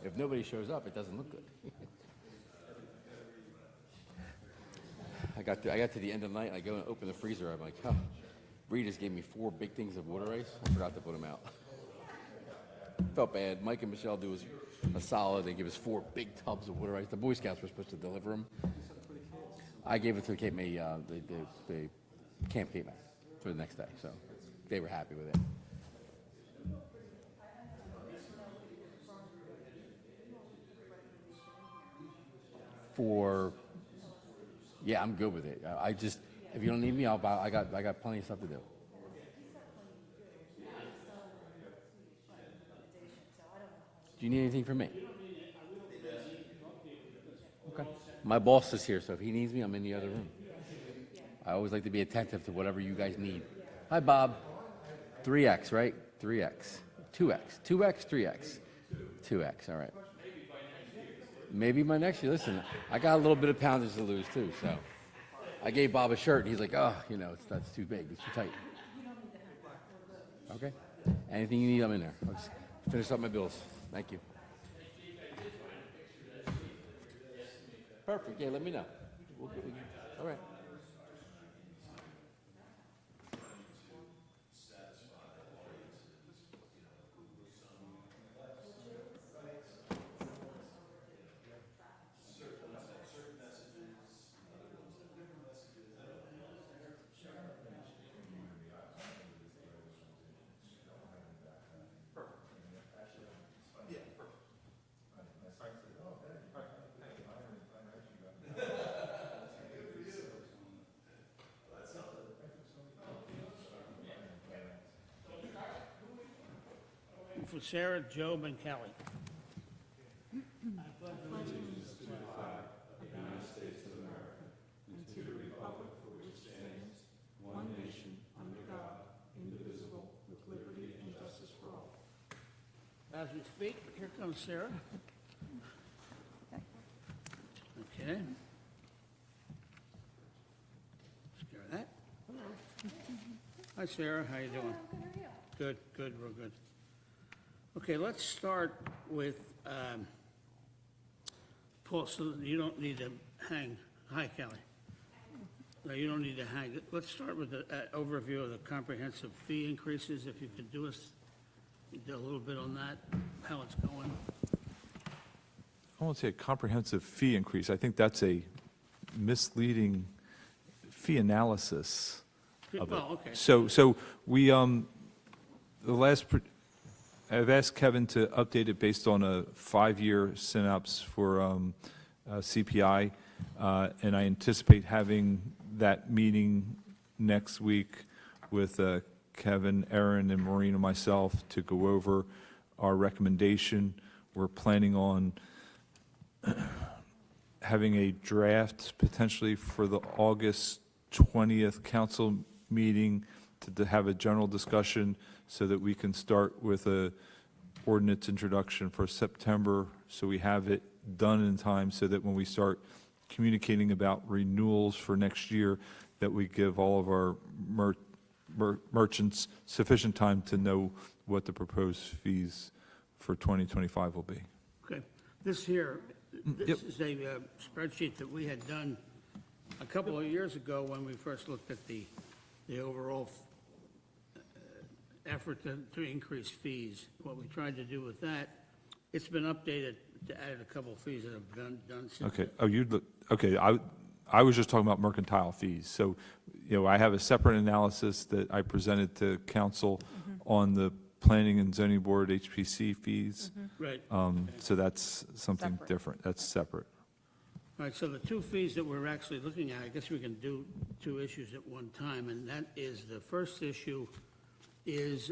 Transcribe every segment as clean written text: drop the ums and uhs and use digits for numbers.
if nobody shows up, it doesn't look good. I got to the end of the night, I go and open the freezer, I'm like, huh, Rita's gave me 4 big things of water ice, I forgot to put them out. Felt bad. Mike and Michelle do us a solid, they give us 4 big tubs of water ice. The Boy Scouts were supposed to deliver them. I gave it to Cape May, the Camp Cape May for the next day, so they were happy with it. Yeah, I'm good with it. I just, if you don't need me, I'll buy. I got plenty of stuff to do. Do you need anything from me? Okay. My boss is here, so if he needs me, I'm in the other room. I always like to be attentive to whatever you guys need. Hi, Bob. 3X, right? 3X. 2X. 2X, 3X. 2X, all right. Maybe by next year. Listen, I got a little bit of poundage to lose, too, so. I gave Bob a shirt, and he's like, oh, that's too big. It's too tight. Okay. Anything you need, I'm in there. I'll just finish up my bills. Thank you. Perfect. Yeah, let me know. All right. For Sarah, Job, and Kelly. As we speak, here comes Sarah. Okay. Scare that. Hi, Sarah. How you doing? Good, good, real good. Okay, let's start with, Paul, so you don't need to hang. Hi, Kelly. No, you don't need to hang. Let's start with the overview of the comprehensive fee increases. If you could do us a little bit on that, how it's going. I won't say a comprehensive fee increase. I think that's a misleading fee analysis of it. Oh, okay. So we, I've asked Kevin to update it based on a 5-year synapse for CPI, and I anticipate having that meeting next week with Kevin, Aaron, and Maureen and myself to go over our recommendation. We're planning on having a draft potentially for the August 20th council meeting to have a general discussion so that we can start with a ordinance introduction for September, so we have it done in time so that when we start communicating about renewals for next year, that we give all of our merchants sufficient time to know what the proposed fees for 2025 will be. Okay. This here, this is a spreadsheet that we had done a couple of years ago when we first looked at the overall effort to increase fees. What we tried to do with that, it's been updated to add a couple of fees that have been done since. Okay. Oh, okay. I was just talking about mercantile fees. So, I have a separate analysis that I presented to council on the planning and zoning board HPC fees. Right. So that's something different. That's separate. All right, so the 2 fees that we're actually looking at, I guess we can do 2 issues at one time, and that is, the first issue is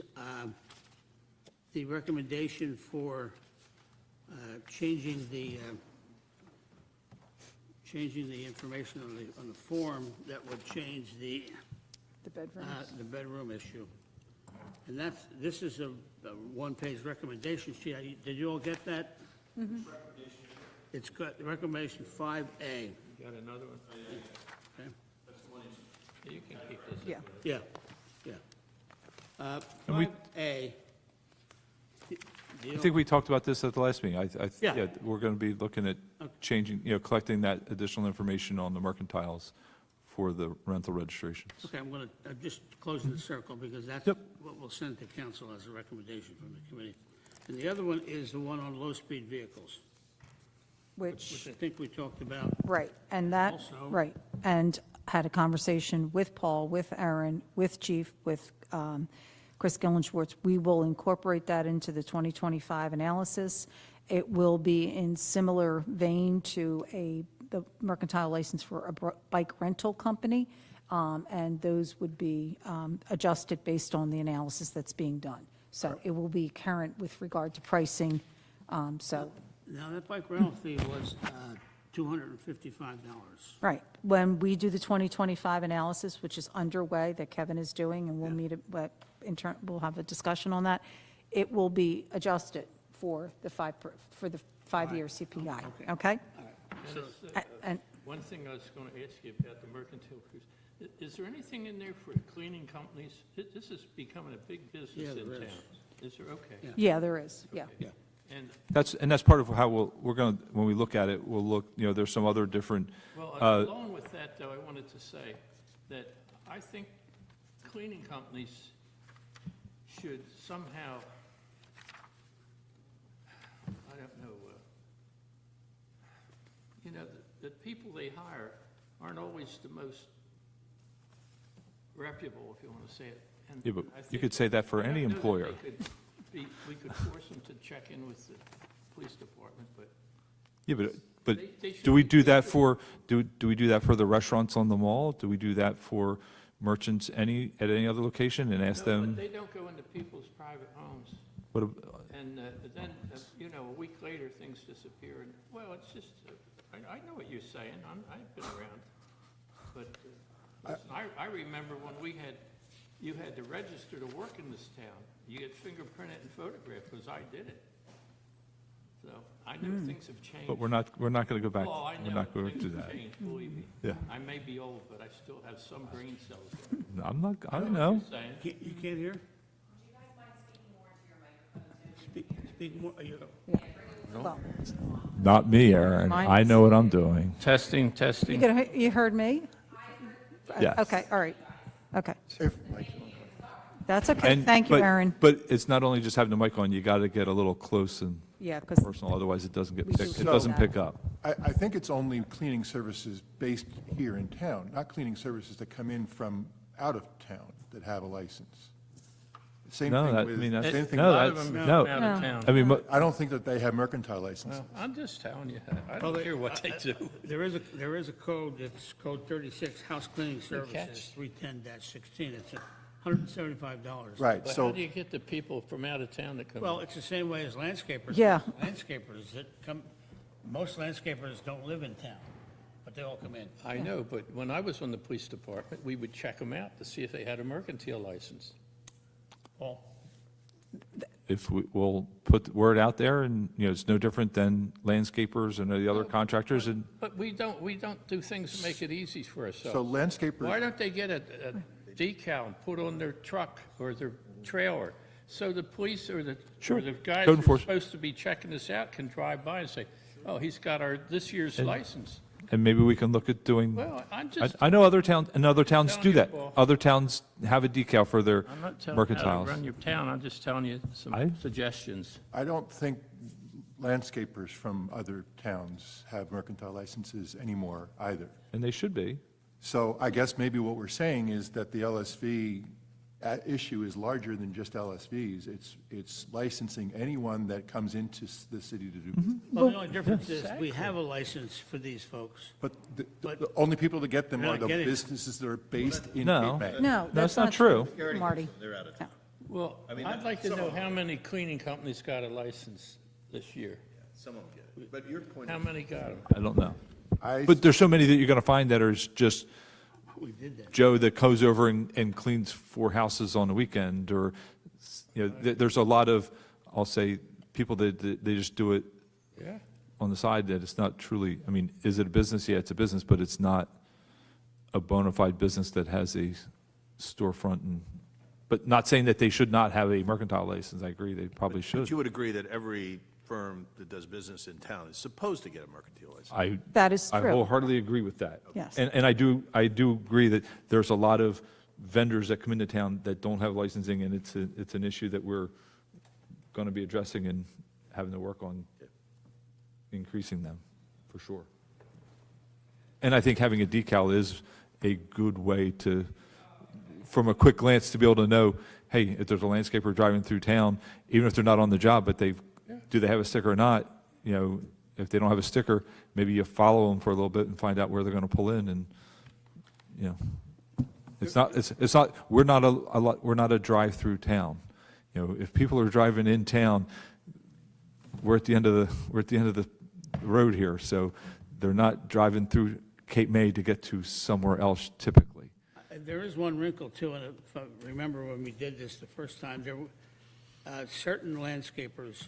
the recommendation for changing the information on the form that would change the bedroom issue. And this is a 1-page recommendation sheet. Did you all get that? It's got recommendation 5A. You got another one? Okay. You can keep this. Yeah. And we- 5A, I think we talked about this at the last meeting. Yeah. Yeah, we're going to be looking at changing, collecting that additional information on the mercantiles for the rental registrations. Okay, I'm going to, just closing the circle, because that's Yep. what we'll send to council as a recommendation from the committee. And the other one is the one on low-speed vehicles, which Which, I think we talked about. right, and that, Also- right, and had a conversation with Paul, with Aaron, with Chief, with Chris Gillenschwartz. We will incorporate that into the 2025 analysis. It will be in similar vein to the mercantile license for a bike rental company, and those would be adjusted based on the analysis that's being done. So it will be current with regard to pricing, so, Now, that bike rental fee was $255. right. When we do the 2025 analysis, which is underway, that Kevin is doing, and we'll meet, we'll have a discussion on that, it will be adjusted for the five-year CPI, okay? And it's, And, one thing I was going to ask you about the mercantile cruise, is there anything in there for cleaning companies? This is becoming a big Yeah, business in there town. is. Is there? Okay. Yeah. yeah, there is, yeah. Yeah. And, That's part of how we're going to, when we look at it, we'll look, there's some other different, well, along with that, though, I wanted to say that I think cleaning companies should somehow, I don't know, the people they hire aren't always the most reputable, if you want to say it. And yeah, but I you think- could say that for I don't any know that employer. we could force them to check in with the police department, but Yeah, but They should do we be- do that for, do we do that for the restaurants on the mall? Do we do that for merchants at any other location and ask no, but them? they don't go into people's private homes. What, And then, a week later, things disappear, and, well, it's just, I know what you're saying, I've been around. But, listen, I remember when you had to register to work in this town. You get fingerprinted and photographed, because I did it. So, I know things have changed. but we're not going to go back, Well, I we're know, not going to things do have that. changed, believe me. Yeah. I may be old, but I still have some brain cells there. No, I don't what know. you're saying. You can't hear? Speak more, Well, Not me, Aaron. Mine I is- know what I'm doing. Testing, testing. you heard me? Yes. Okay, all right, okay. If, That's okay, And- thank you, but- Aaron. But it's not only just having the mic on, you got to get a little close and Yeah, because, personal, otherwise it doesn't get We do picked, it know doesn't that. pick up. I think it's only cleaning services based here in town, not cleaning services that come in from out of town that have a license. Same No, thing that, I with, mean, that's, same thing no, with- A lot of that's, them no. come out of town. I mean, I don't think that they have mercantile licenses. Well, I'm just telling you, I don't care what they do. There is a code, it's code 36, house cleaning services, catch. 310-16, it's $175. Right, But how so, do you get the people from out of town to come? Well, it's the same way as landscapers. Yeah. Landscapers that come, most landscapers don't live in town, but they all come in. I know, but when I was on the police department, we would check them out to see if they had a mercantile license. Paul? if we'll put the word out there, and, it's no different than landscapers and the other contractors, and But we don't do things to make it easy for so ourselves. landscapers. Why don't they get a decal and put on their truck or their trailer? So the police or the Sure. guys Code who are enforcement. supposed to be checking this out can drive by and say, oh, he's got this year's license. and maybe we can look at doing, Well, I'm just, I know other towns telling do you, that. Paul. Other towns have a decal for their I'm not telling you how to run mercantiles. your town, I'm just telling you I- some suggestions. I don't think landscapers from other towns have mercantile licenses anymore either. And they should be. So I guess maybe what we're saying is that the LSV issue is larger than just LSVs. It's licensing anyone that comes into the city to do business. Well, the only difference is we have a license for these folks. But But- the only people that get them They're are not the getting it. businesses that are based in No. Cape May. No, That's not true. Marty. They're out of town. Well, I'd like to know how many cleaning companies got a license this year? Some of them get it. But your point How is, many got them? I don't know. I- But there's so many that you're going to find that are just We did that. Joe that goes over and cleans 4 houses on a weekend, or, there's a lot of, I'll say, people that they just do it Yeah. on the side, that it's not truly, I mean, is it a business? Yeah, it's a business, but it's not a bona fide business that has a storefront and But not saying that they should not have a mercantile license. I agree, they probably But should. you would agree that every firm that does business in town is supposed to get a mercantile license? That is I true. wholeheartily agree with that. Yes. And I do agree that there's a lot of vendors that come into town that don't have licensing, and it's an issue that we're going to be addressing and having to work on increasing them, for sure. And I think having a decal is a good way to, from a quick glance, to be able to know, hey, if there's a landscaper driving through town, even if they're not on the job, but do they have a sticker or not? You know, if they don't have a sticker, maybe you follow them for a little bit and find out where they're going to pull in, and, you know, it's not, we're not a drive-through town. You know, if people are driving in town, we're at the end of the road here, so they're not driving through Cape May to get to somewhere else typically. There is one wrinkle too, and if I remember when we did this the first time, certain landscapers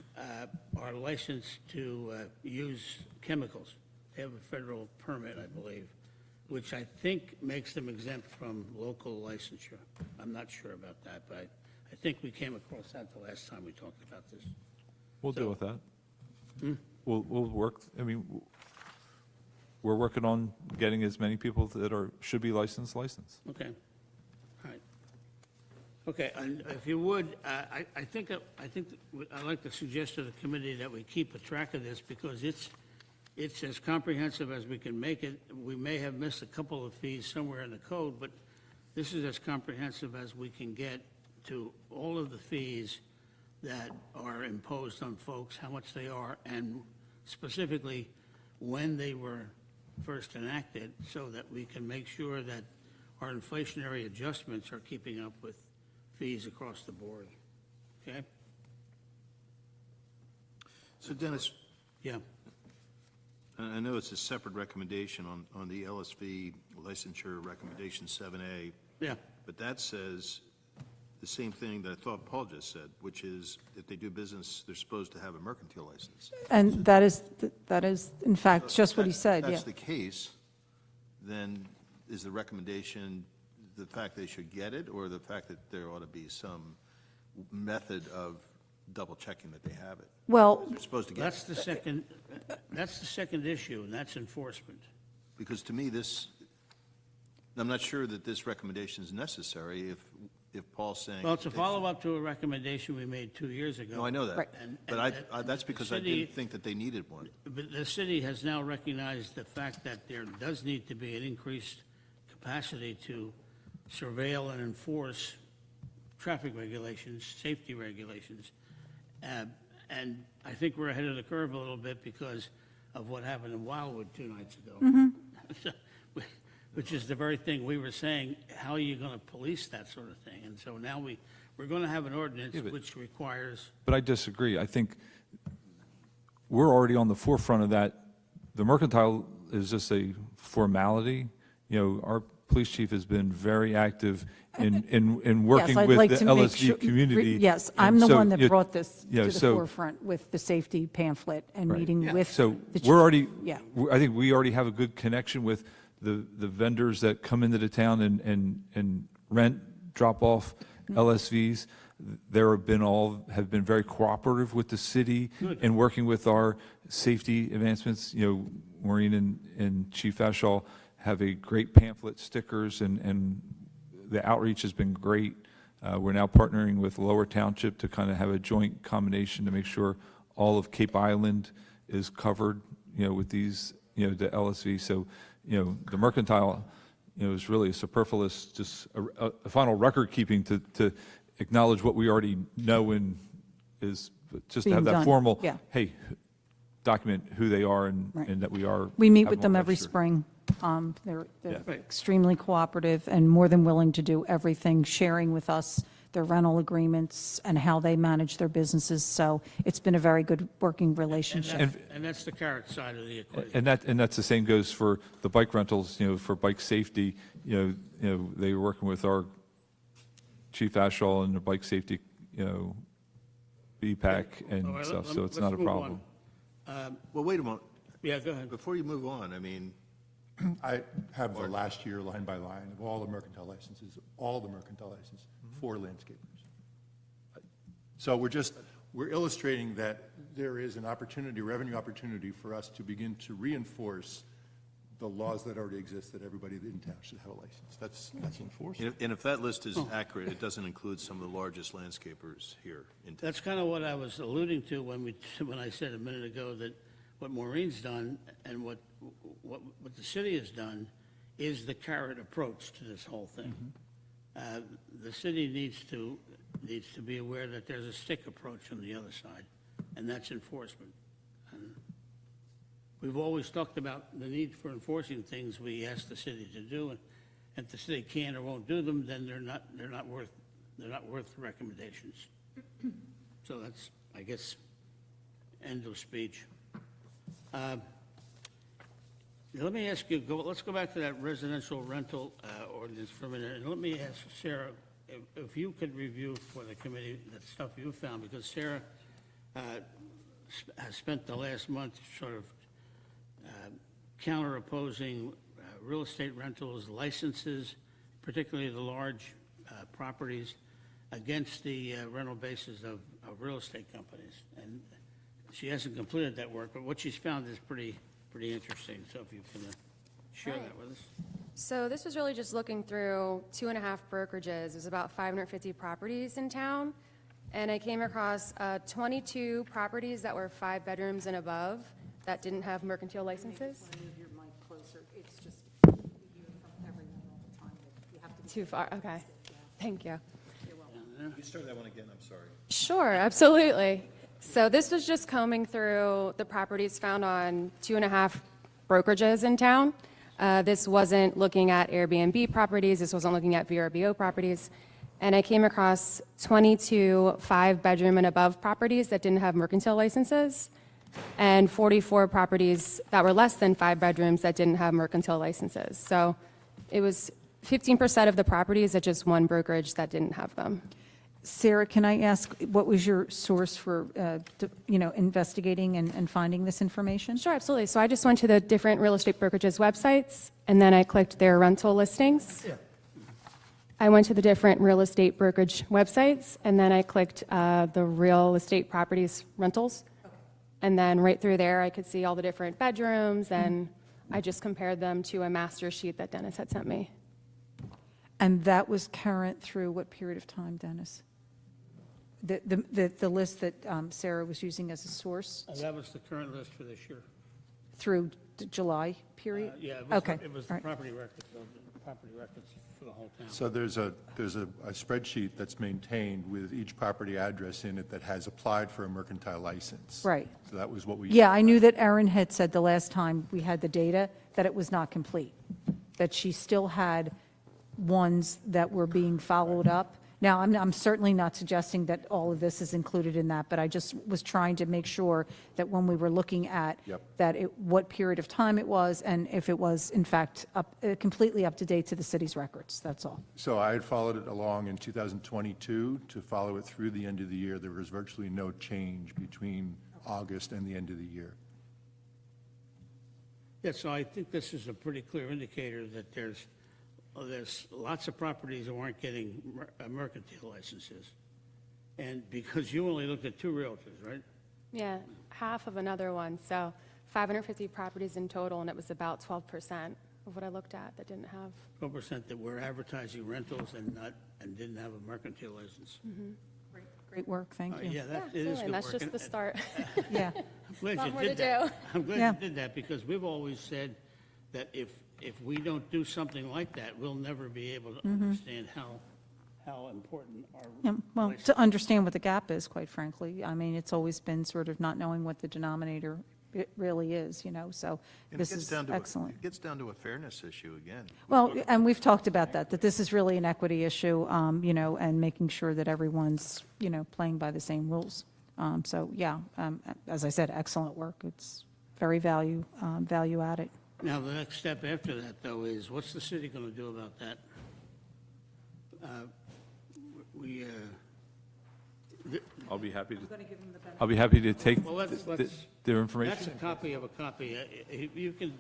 are licensed to use chemicals. They have a federal permit, I believe, which I think makes them exempt from local licensure. I'm not sure about that, but I think we came across that the last time we talked about this. We'll deal with that. We'll work, I mean, we're working on getting as many people that should be licensed. Okay, all right. Okay, and if you would, I think I'd like to suggest to the committee that we keep a track of this, because it's as comprehensive as we can make it. We may have missed a couple of fees somewhere in the code, but this is as comprehensive as we can get to all of the fees that are imposed on folks, how much they are, and specifically when they were first enacted, so that we can make sure that our inflationary adjustments are keeping up with fees across the board. Okay? So Dennis, Yeah. I know it's a separate recommendation on the LSV licensure recommendation 7A, Yeah. but that says the same thing that I thought Paul just said, which is if they do business, they're supposed to have a mercantile license. And that is, in fact, just what he If said, yeah. that's the case, then is the recommendation the fact they should get it, or the fact that there ought to be some method of double checking that they have it? Well, They're supposed to get That's it. the second issue, and that's enforcement. Because to me, I'm not sure that this recommendation is necessary if Paul's saying. Well, it's a follow-up to a recommendation we made 2 years ago. No, I know that. Right. But that's the because I city- didn't think that they needed one. But the city has now recognized the fact that there does need to be an increased capacity to surveil and enforce traffic regulations, safety regulations. And I think we're ahead of the curve a little bit because of what happened in Wildwood 2 nights ago. Which is the very thing we were saying, how are you going to police that sort of thing? And so now we're going to have an ordinance Yeah, but- which requires, But I disagree. I think we're already on the forefront of that. The mercantile is just a formality. You know, our police chief has been very active in working I'd with like the to make LSV sure- community. Yes, And I'm the so, one that you know, brought this you know, to the so- forefront with the safety pamphlet and Right. meeting with So the we're already, Yeah. I think we already have a good connection with the vendors that come into the town and rent, drop off Mm-hmm. LSVs. There have been very cooperative with the city in working with our safety advancements. You know, Maureen and Chief Ashall have a great pamphlet, stickers, and the outreach has been great. We're now partnering with Lower Township to kind of have a joint combination to make sure all of Cape Island is covered, you know, with these, you know, the LSV. So, you know, the mercantile, you know, is really superfluous, just a final record keeping to acknowledge what we already know, and is just to have Being that done, formal, yeah. hey, document who they are and Right. that we are. We meet have with them all every registered. spring. They're Yeah. extremely cooperative and more than willing to do everything, sharing with us their rental agreements and how they manage their businesses. So it's been a very good working relationship. and that's the carrot side of the equation. And that's the same goes for the bike rentals, you know, for bike safety. You know, they were working with our Chief Ashall and the bike safety, you know, BPAC All and right, stuff, let- so it's let's not a move problem. on. Well, wait a moment. Yeah, go ahead. Before you move on, I mean, I have the last year line by line of all the mercantile licenses, 4 landscapers. So we're illustrating that there is an opportunity, revenue opportunity for us to begin to reinforce the laws that already exist, that everybody in town should have a license. That's enforced. And if that list is accurate, it doesn't include some of the largest landscapers here in town. That's kind of what I was alluding to when I said a minute ago that what Maureen's done and what the city has done is the carrot approach to this whole thing. The city needs to be aware that there's a stick approach on the other side, and that's enforcement. And we've always talked about the need for enforcing things we ask the city to do, and if the city can or won't do them, then they're not worth the recommendations. So that's, I guess, end of speech. Let me ask you, let's go back to that residential rental ordinance for a minute, and let me ask Sarah, if you could review for the committee the stuff you found, because Sarah has spent the last month sort of counter-opposing real estate rentals licenses, particularly the large properties, against the rental basis of real estate companies. And she hasn't completed that work, but what she's found is pretty interesting, so if you can share that with us. So this was really just looking through 2.5 brokerages. There's about 550 properties in town. And I came across 22 properties that were 5 bedrooms and above that didn't have mercantile licenses. Move your mic closer. It's just, you hear from everyone all the time. You have to be Too far, okay. Thank you. You start that one again, I'm sorry. Sure, absolutely. So this was just combing through the properties found on 2.5 brokerages in town. This wasn't looking at Airbnb properties. This wasn't looking at VRBO properties. And I came across 22 5-bedroom and above properties that didn't have mercantile licenses, and 44 properties that were less than 5 bedrooms that didn't have mercantile licenses. So it was 15% of the properties at just one brokerage that didn't have them. Sarah, can I ask, what was your source for, investigating and finding this information? Sure, absolutely. So I just went to the different real estate brokerages websites, and then I clicked their rental listings. Yeah. I went to the different real estate brokerage websites, and then I clicked the real estate properties rentals. And then right through there, I could see all the different bedrooms, and I just compared them to a master sheet that Dennis had sent me. And that was current through what period of time, Dennis? The list that Sarah was using as a source That was the current list for this year. through the July period? Yeah, Okay. it was all the right. property records for the whole town. So there's a spreadsheet that's maintained with each property address in it that has applied for a mercantile license. Right. So that was what we. Yeah, I knew that Erin had said the last time we had the data that it was not complete, that she still had ones that were being followed up. Now, I'm certainly not suggesting that all of this is included in that, but I just was trying to make sure that when we were looking at Yep. what period of time it was, and if it was, in fact, completely up to date to the city's records, that's all. So I had followed it along in 2022 to follow it through the end of the year. There was virtually no change between August and the end of the year. Yeah, so I think this is a pretty clear indicator that there's lots of properties that aren't getting mercantile licenses. And because you only looked at 2 realtors, right? Yeah, half of another one. So 550 properties in total, and it was about 12% of what I looked at that didn't have. 12% that were advertising rentals and didn't have a mercantile license. Great work, thank you. Yeah, Yeah, it is absolutely, good and that's work. just And- the start. Yeah, I'm glad Lot you more did to that. do. I'm glad Yeah. you did that, because we've always said that if we don't do something like that, we'll never be able to understand how important Yeah, our well, license. to understand what the gap is, quite frankly. I mean, it's always been sort of not knowing what the denominator it really is, so And this is excellent. It gets down to a fairness issue again. Well, and we've talked about that this is really an equity issue, and making sure that everyone's, playing by the same rules. So, yeah, as I said, excellent work. It's very value added. Now, the next step after that, though, is what's the city going to do about that? I'll be happy to take Well, let's- their That's information. a copy of a copy. You can,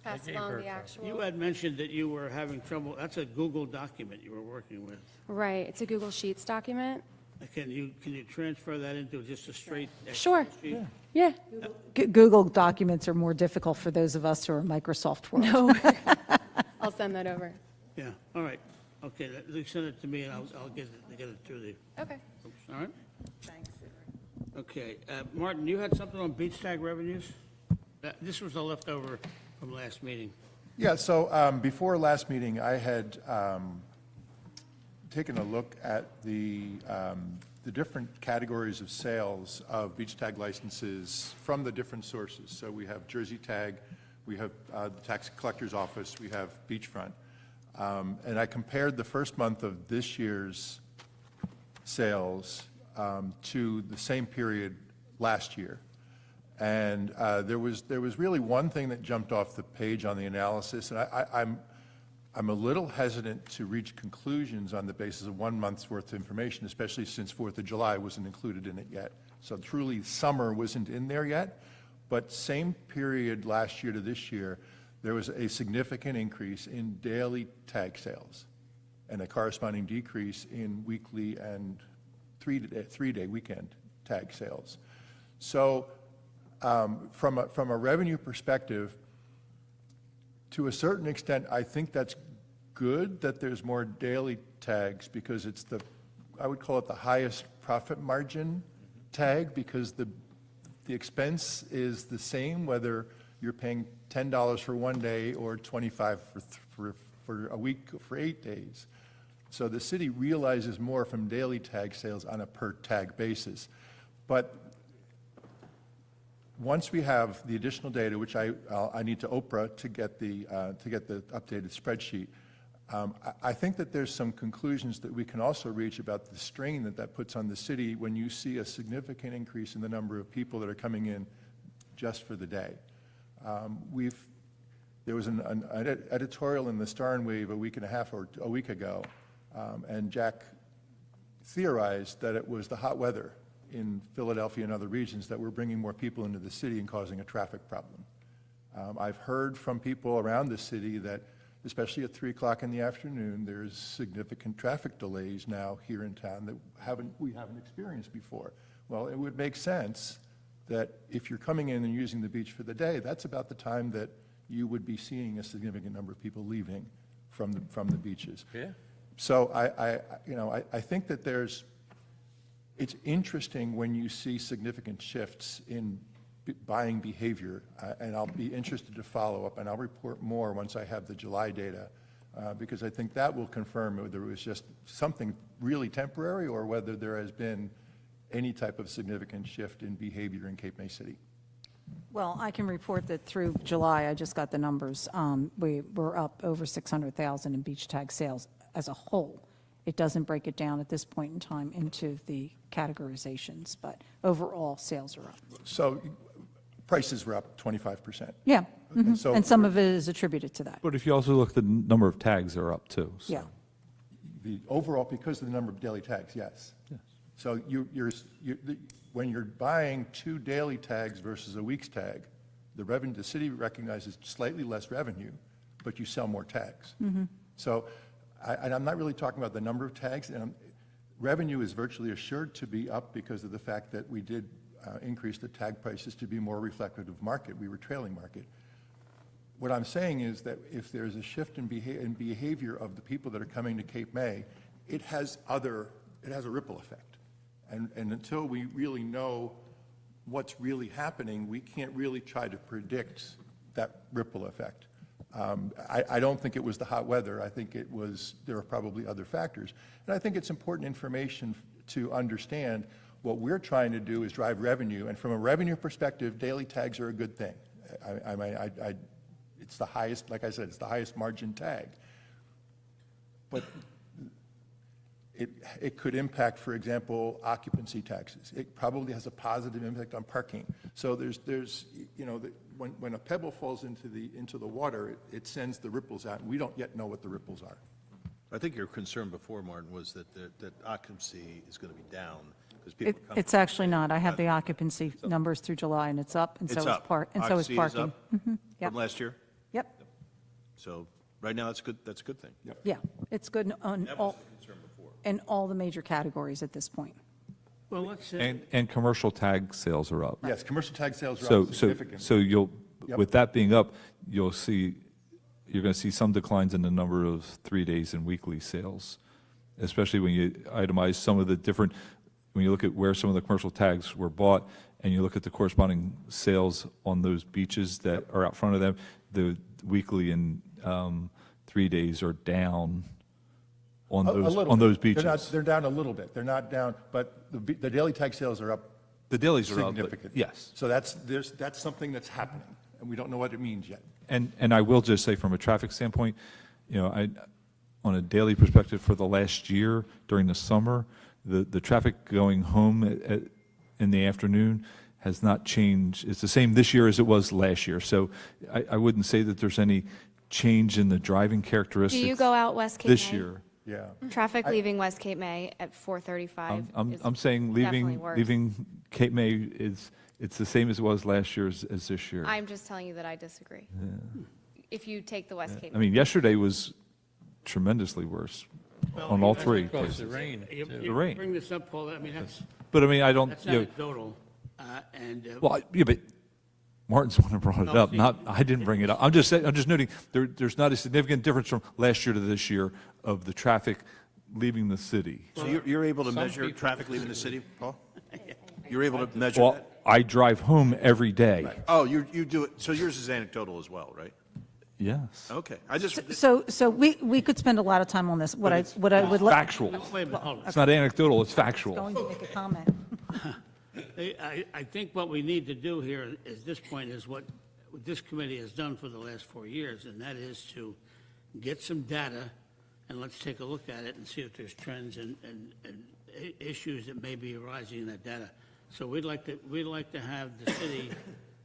pass along the actual. You had mentioned that you were having trouble, that's a Google document you were working with. Right, it's a Google Sheets document. Can you transfer that into just a straight? Excel Sure. sheet? Yeah. Google documents are more difficult for those of us who are Microsoft Word. No. I'll send that over. Yeah, all right. Okay, send it to me and I'll get it to the, Okay. all right? Thanks. Okay, Martin, you had something on beach tag revenues? This was a leftover from last meeting. Yeah, so before last meeting, I had taken a look at the different categories of sales of beach tag licenses from the different sources. So we have Jersey Tag, we have the Tax Collector's Office, we have Beachfront. And I compared the first month of this year's sales to the same period last year. And there was really one thing that jumped off the page on the analysis, and I'm a little hesitant to reach conclusions on the basis of 1 month's worth of information, especially since 4th of July wasn't included in it yet. So truly, summer wasn't in there yet, but same period last year to this year, there was a significant increase in daily tag sales and a corresponding decrease in weekly and three-day weekend tag sales. So from a revenue perspective, to a certain extent, I think that's good that there's more daily tags because it's I would call it the highest profit margin tag because the expense is the same whether you're paying $10 for 1 day or $25 for a week for 8 days. So the city realizes more from daily tag sales on a per tag basis. But once we have the additional data, which I need to Oprah to get the updated spreadsheet, I think that there's some conclusions that we can also reach about the strain that puts on the city when you see a significant increase in the number of people that are coming in just for the day. There was an editorial in the Star and Wave a week and a half or a week ago, and Jack theorized that it was the hot weather in Philadelphia and other regions that were bringing more people into the city and causing a traffic problem. I've heard from people around the city that, especially at 3 o'clock in the afternoon, there's significant traffic delays now here in town that we haven't experienced before. Well, it would make sense that if you're coming in and using the beach for the day, that's about the time that you would be seeing a significant number of people leaving from the beaches. Yeah. So I think that it's interesting when you see significant shifts in buying behavior, and I'll be interested to follow up, and I'll report more once I have the July data, because I think that will confirm whether it was just something really temporary or whether there has been any type of significant shift in behavior in Cape May City. Well, I can report that through July, I just got the numbers, we were up over 600,000 in beach tag sales as a whole. It doesn't break it down at this point in time into the categorizations, but overall, sales are up. So prices were up 25%. Yeah, Okay, so and some of it is attributed to that, But if you also look at the number of tags are up too. So. yeah. the overall, because of the number of daily tags, yes. So when you're buying 2 daily tags versus a week's tag, the city recognizes slightly less revenue, but you sell more tags. So and I'm not really talking about the number of tags. And revenue is virtually assured to be up because of the fact that we did increase the tag prices to be more reflective of market. We were trailing market. What I'm saying is that if there's a shift in behavior of the people that are coming to Cape May, it has a ripple effect. And until we really know what's really happening, we can't really try to predict that ripple effect. I don't think it was the hot weather. I think there are probably other factors. And I think it's important information to understand what we're trying to do is drive revenue. And from a revenue perspective, daily tags are a good thing. It's the highest, like I said, it's the highest margin tag. But it could impact, for example, occupancy taxes. It probably has a positive impact on parking. So there's when a pebble falls into the water, it sends the ripples out, and we don't yet know what the ripples are. I think your concern before, Martin, was that occupancy is going to be down because people come. It's actually not. I have the occupancy numbers through July, and it's up, and It's so is up. parking. Occupancy is up Yep. from last year? Yep. So right now, that's a good thing. Yeah, it's good on That was all, the concern before. in all the major categories at this point. Well, let's say, And commercial tag sales are up. Yes, commercial tag sales are So, up so, significantly. so you'll, Yep. with that being up, you're going to see some declines in the number of 3 days and weekly sales, especially when you itemize some of the different, when you look at where some of the commercial tags were bought, and you look at the corresponding sales on those beaches that are out front of them, the weekly and 3 days are down on A those, little on bit. those beaches. They're down a little bit. They're not down, but the daily tag sales are up The dailies are up, but- significantly. yes. So that's something that's happening, and we don't know what it means yet. And I will just say, from a traffic standpoint, on a daily perspective for the last year during the summer, the traffic going home in the afternoon has not changed. It's the same this year as it was last year. So I wouldn't say that there's any change in the driving characteristics. Do you go out West Cape this May? year? Yeah. Traffic leaving West Cape May at 4:35 is I'm saying definitely worse. leaving Cape May it's the same as it was last year as this year. I'm just telling you that I disagree. If you take the West Cape. I mean, yesterday was tremendaly worse on all three Because the places. rain, you too. you rain. bring this up, Paul, I mean, But I mean, I don't, that's you know, anecdotal, and, well, yeah, but Martin's the one who brought it No, up, see- not, I didn't bring it up. I'm just saying, I'm just noting, there's not a significant difference from last year to this year of the traffic leaving the city. So you're able to Some measure people- traffic leaving the city, Paul? You're able to measure Well, that? I drive home every day. Oh, you do it, so yours is anecdotal as well, right? Yes. Okay, I just, So we could spend a lot of time on this. What I would like, Factual. wait a minute, hold on. It's not anecdotal, it's factual. going to make a comment. I think what we need to do here at this point is what this committee has done for the last 4 years, and that is to get some data, and let's take a look at it and see if there's trends and issues that may be arising in that data. So we'd like to have the city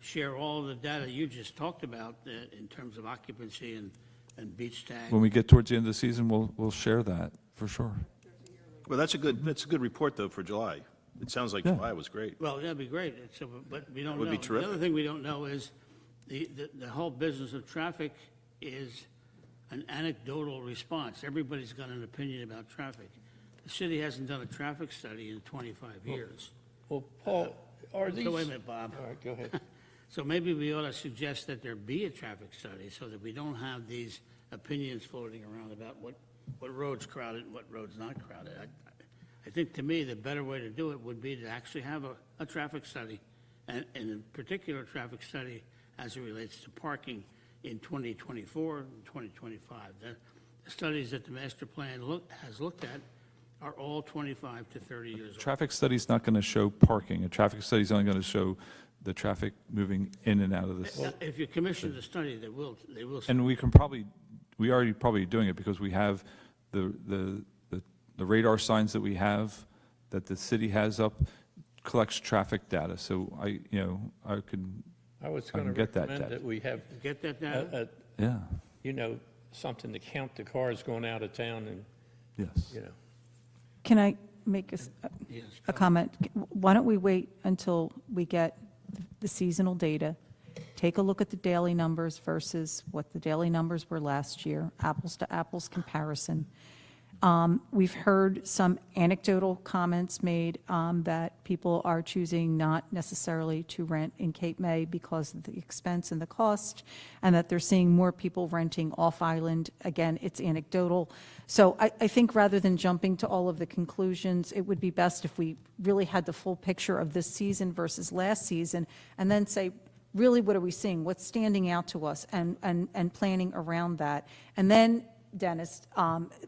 share all the data you just talked about in terms of occupancy and beach tag. When we get towards the end of the season, we'll share that, for sure. well, that's a good report, though, for July. It sounds like July was great. Well, that'd be great, so, but we don't know. Would be The terrific. other thing we don't know is, the whole business of traffic is an anecdotal response. Everybody's got an opinion about traffic. The city hasn't done a traffic study in 25 years. Well, Paul, are these? So wait a minute, Bob. All right, go ahead. So maybe we ought to suggest that there be a traffic study so that we don't have these opinions floating around about what road's crowded and what road's not crowded. I think, to me, the better way to do it would be to actually have a traffic study, and in particular, a traffic study as it relates to parking in 2024 and 2025. The studies that the master plan has looked at are all 25 to 30 years old. Traffic study's not going to show parking. A traffic study's only going to show the traffic moving in and out of the city. If you commission the study, they will. And we already probably doing it because we have the radar signs that we have, that the city has up, collects traffic data. So I I was can going to get that recommend data. that we have, Get that data? yeah, something to count the cars going out of town and, yes. Can I make Yes. a comment? Why don't we wait until we get the seasonal data, take a look at the daily numbers versus what the daily numbers were last year, apples to apples comparison. We've heard some anecdotal comments made that people are choosing not necessarily to rent in Cape May because of the expense and the cost, and that they're seeing more people renting off-island. Again, it's anecdotal. So I think rather than jumping to all of the conclusions, it would be best if we really had the full picture of this season versus last season, and then say, really, what are we seeing? What's standing out to us? And planning around that. And then, Dennis,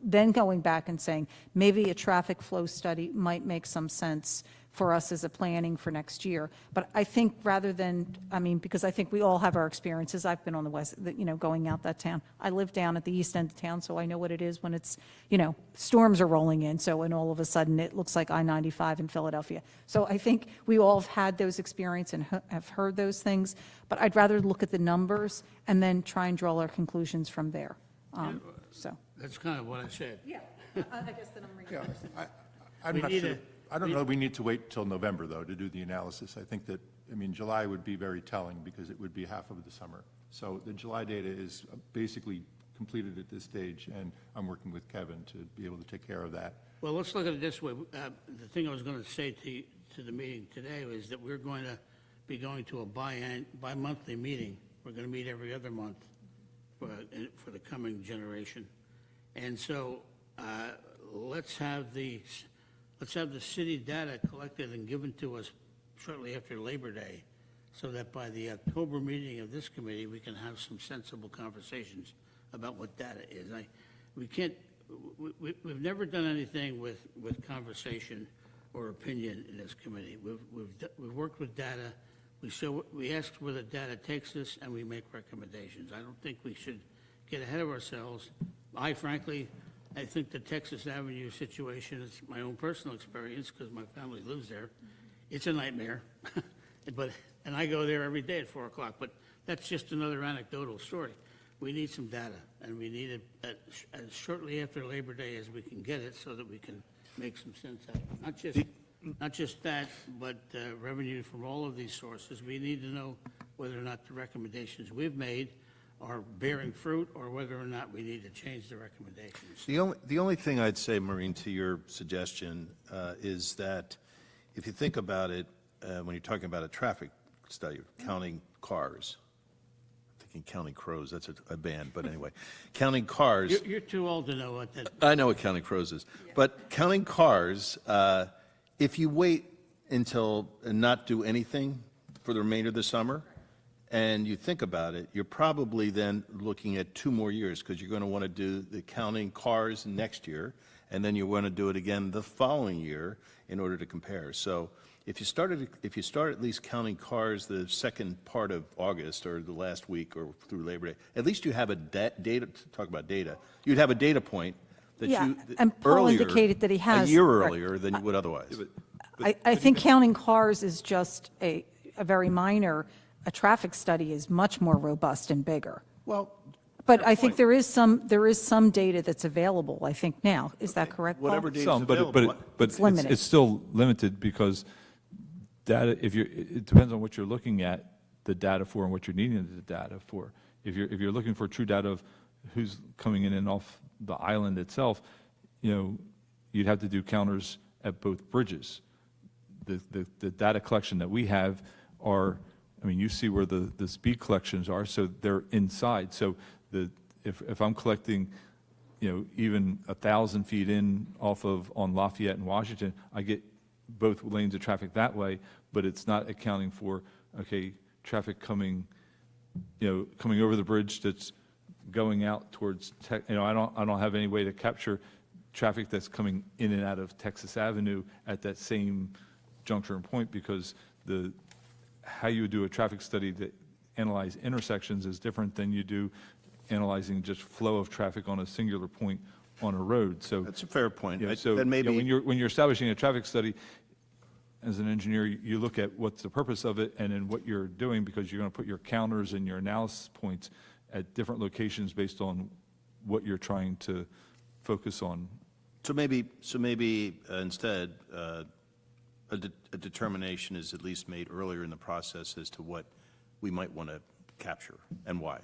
then going back and saying, maybe a traffic flow study might make some sense for us as a planning for next year. But I think rather than, because I think we all have our experiences. I've been on the west, going out that town. I live down at the east end of town, so I know what it is when it's, storms are rolling in. So, and all of a sudden, it looks like I-95 in Philadelphia. So I think we all have had those experiences and have heard those things. But I'd rather look at the numbers and then try and draw our conclusions from there. So. That's kind of what I said. Yeah, I guess the numbering. Yeah, I'm We not need sure. a- I don't know that we need to wait till November, though, to do the analysis. I think that, July would be very telling because it would be half of the summer. So the July data is basically completed at this stage, and I'm working with Kevin to be able to take care of that. Well, let's look at it this way. The thing I was going to say to the meeting today was that we're going to be going to a bi-monthly meeting. We're going to meet every other month for the coming generation. And so let's have the city data collected and given to us shortly after Labor Day, so that by the October meeting of this committee, we can have some sensible conversations about what data is. We've never done anything with conversation or opinion in this committee. We've worked with data, we ask where the data takes us, and we make recommendations. I don't think we should get ahead of ourselves. I think the Texas Avenue situation is my own personal experience, because my family lives there. It's a nightmare, and I go there every day at 4 o'clock, but that's just another anecdotal story. We need some data, and we need it as shortly after Labor Day as we can get it, so that we can make some sense out of it. Not just that, but revenue from all of these sources. We need to know whether or not the recommendations we've made are bearing fruit, or whether or not we need to change the recommendations. The only thing I'd say, Maureen, to your suggestion, is that if you think about it, when you're talking about a traffic study, counting cars, I'm thinking Counting Crows, that's a band, but anyway, counting cars. You're too old to know what that. I know what Counting Crows is, but counting cars, if you wait until and not do anything for the remainder of the summer, and you think about it, you're probably then looking at 2 more years, because you're going to want to do the counting cars next year, and then you want to do it again the following year in order to compare. So if you start at least counting cars the second part of August, or the last week, or through Labor Day, at least you have a data, to talk about data, you'd have a data point that Yeah, you, and Paul earlier, indicated that he has- a year earlier than you would otherwise. I think counting cars is just a very minor. A traffic study is much more robust and bigger. Well, But I think there is some data that's available, I think, now. Is that correct, Paul? whatever data is Some, available. but It's limited. it's still limited, because data, it depends on what you're looking at the data for and what you're needing the data for. If you're looking for true data of who's coming in and off the island itself, you'd have to do counters at both bridges. The data collection that we have are, you see where the speed collections are, so they're inside. So if I'm collecting, even 1,000 feet in on Lafayette and Washington, I get both lanes of traffic that way, but it's not accounting for, traffic coming over the bridge that's going out towards, I don't have any way to capture traffic that's coming in and out of Texas Avenue at that same juncture and point, because how you do a traffic study to analyze intersections is different than you do analyzing just flow of traffic on a singular point on a road. So That's a fair point. so Then maybe, when you're establishing a traffic study, as an engineer, you look at what's the purpose of it and then what you're doing, because you're going to put your counters and your analysis points at different locations based on what you're trying to focus on. so maybe instead, a determination is at least made earlier in the process as to what we might want to capture and why,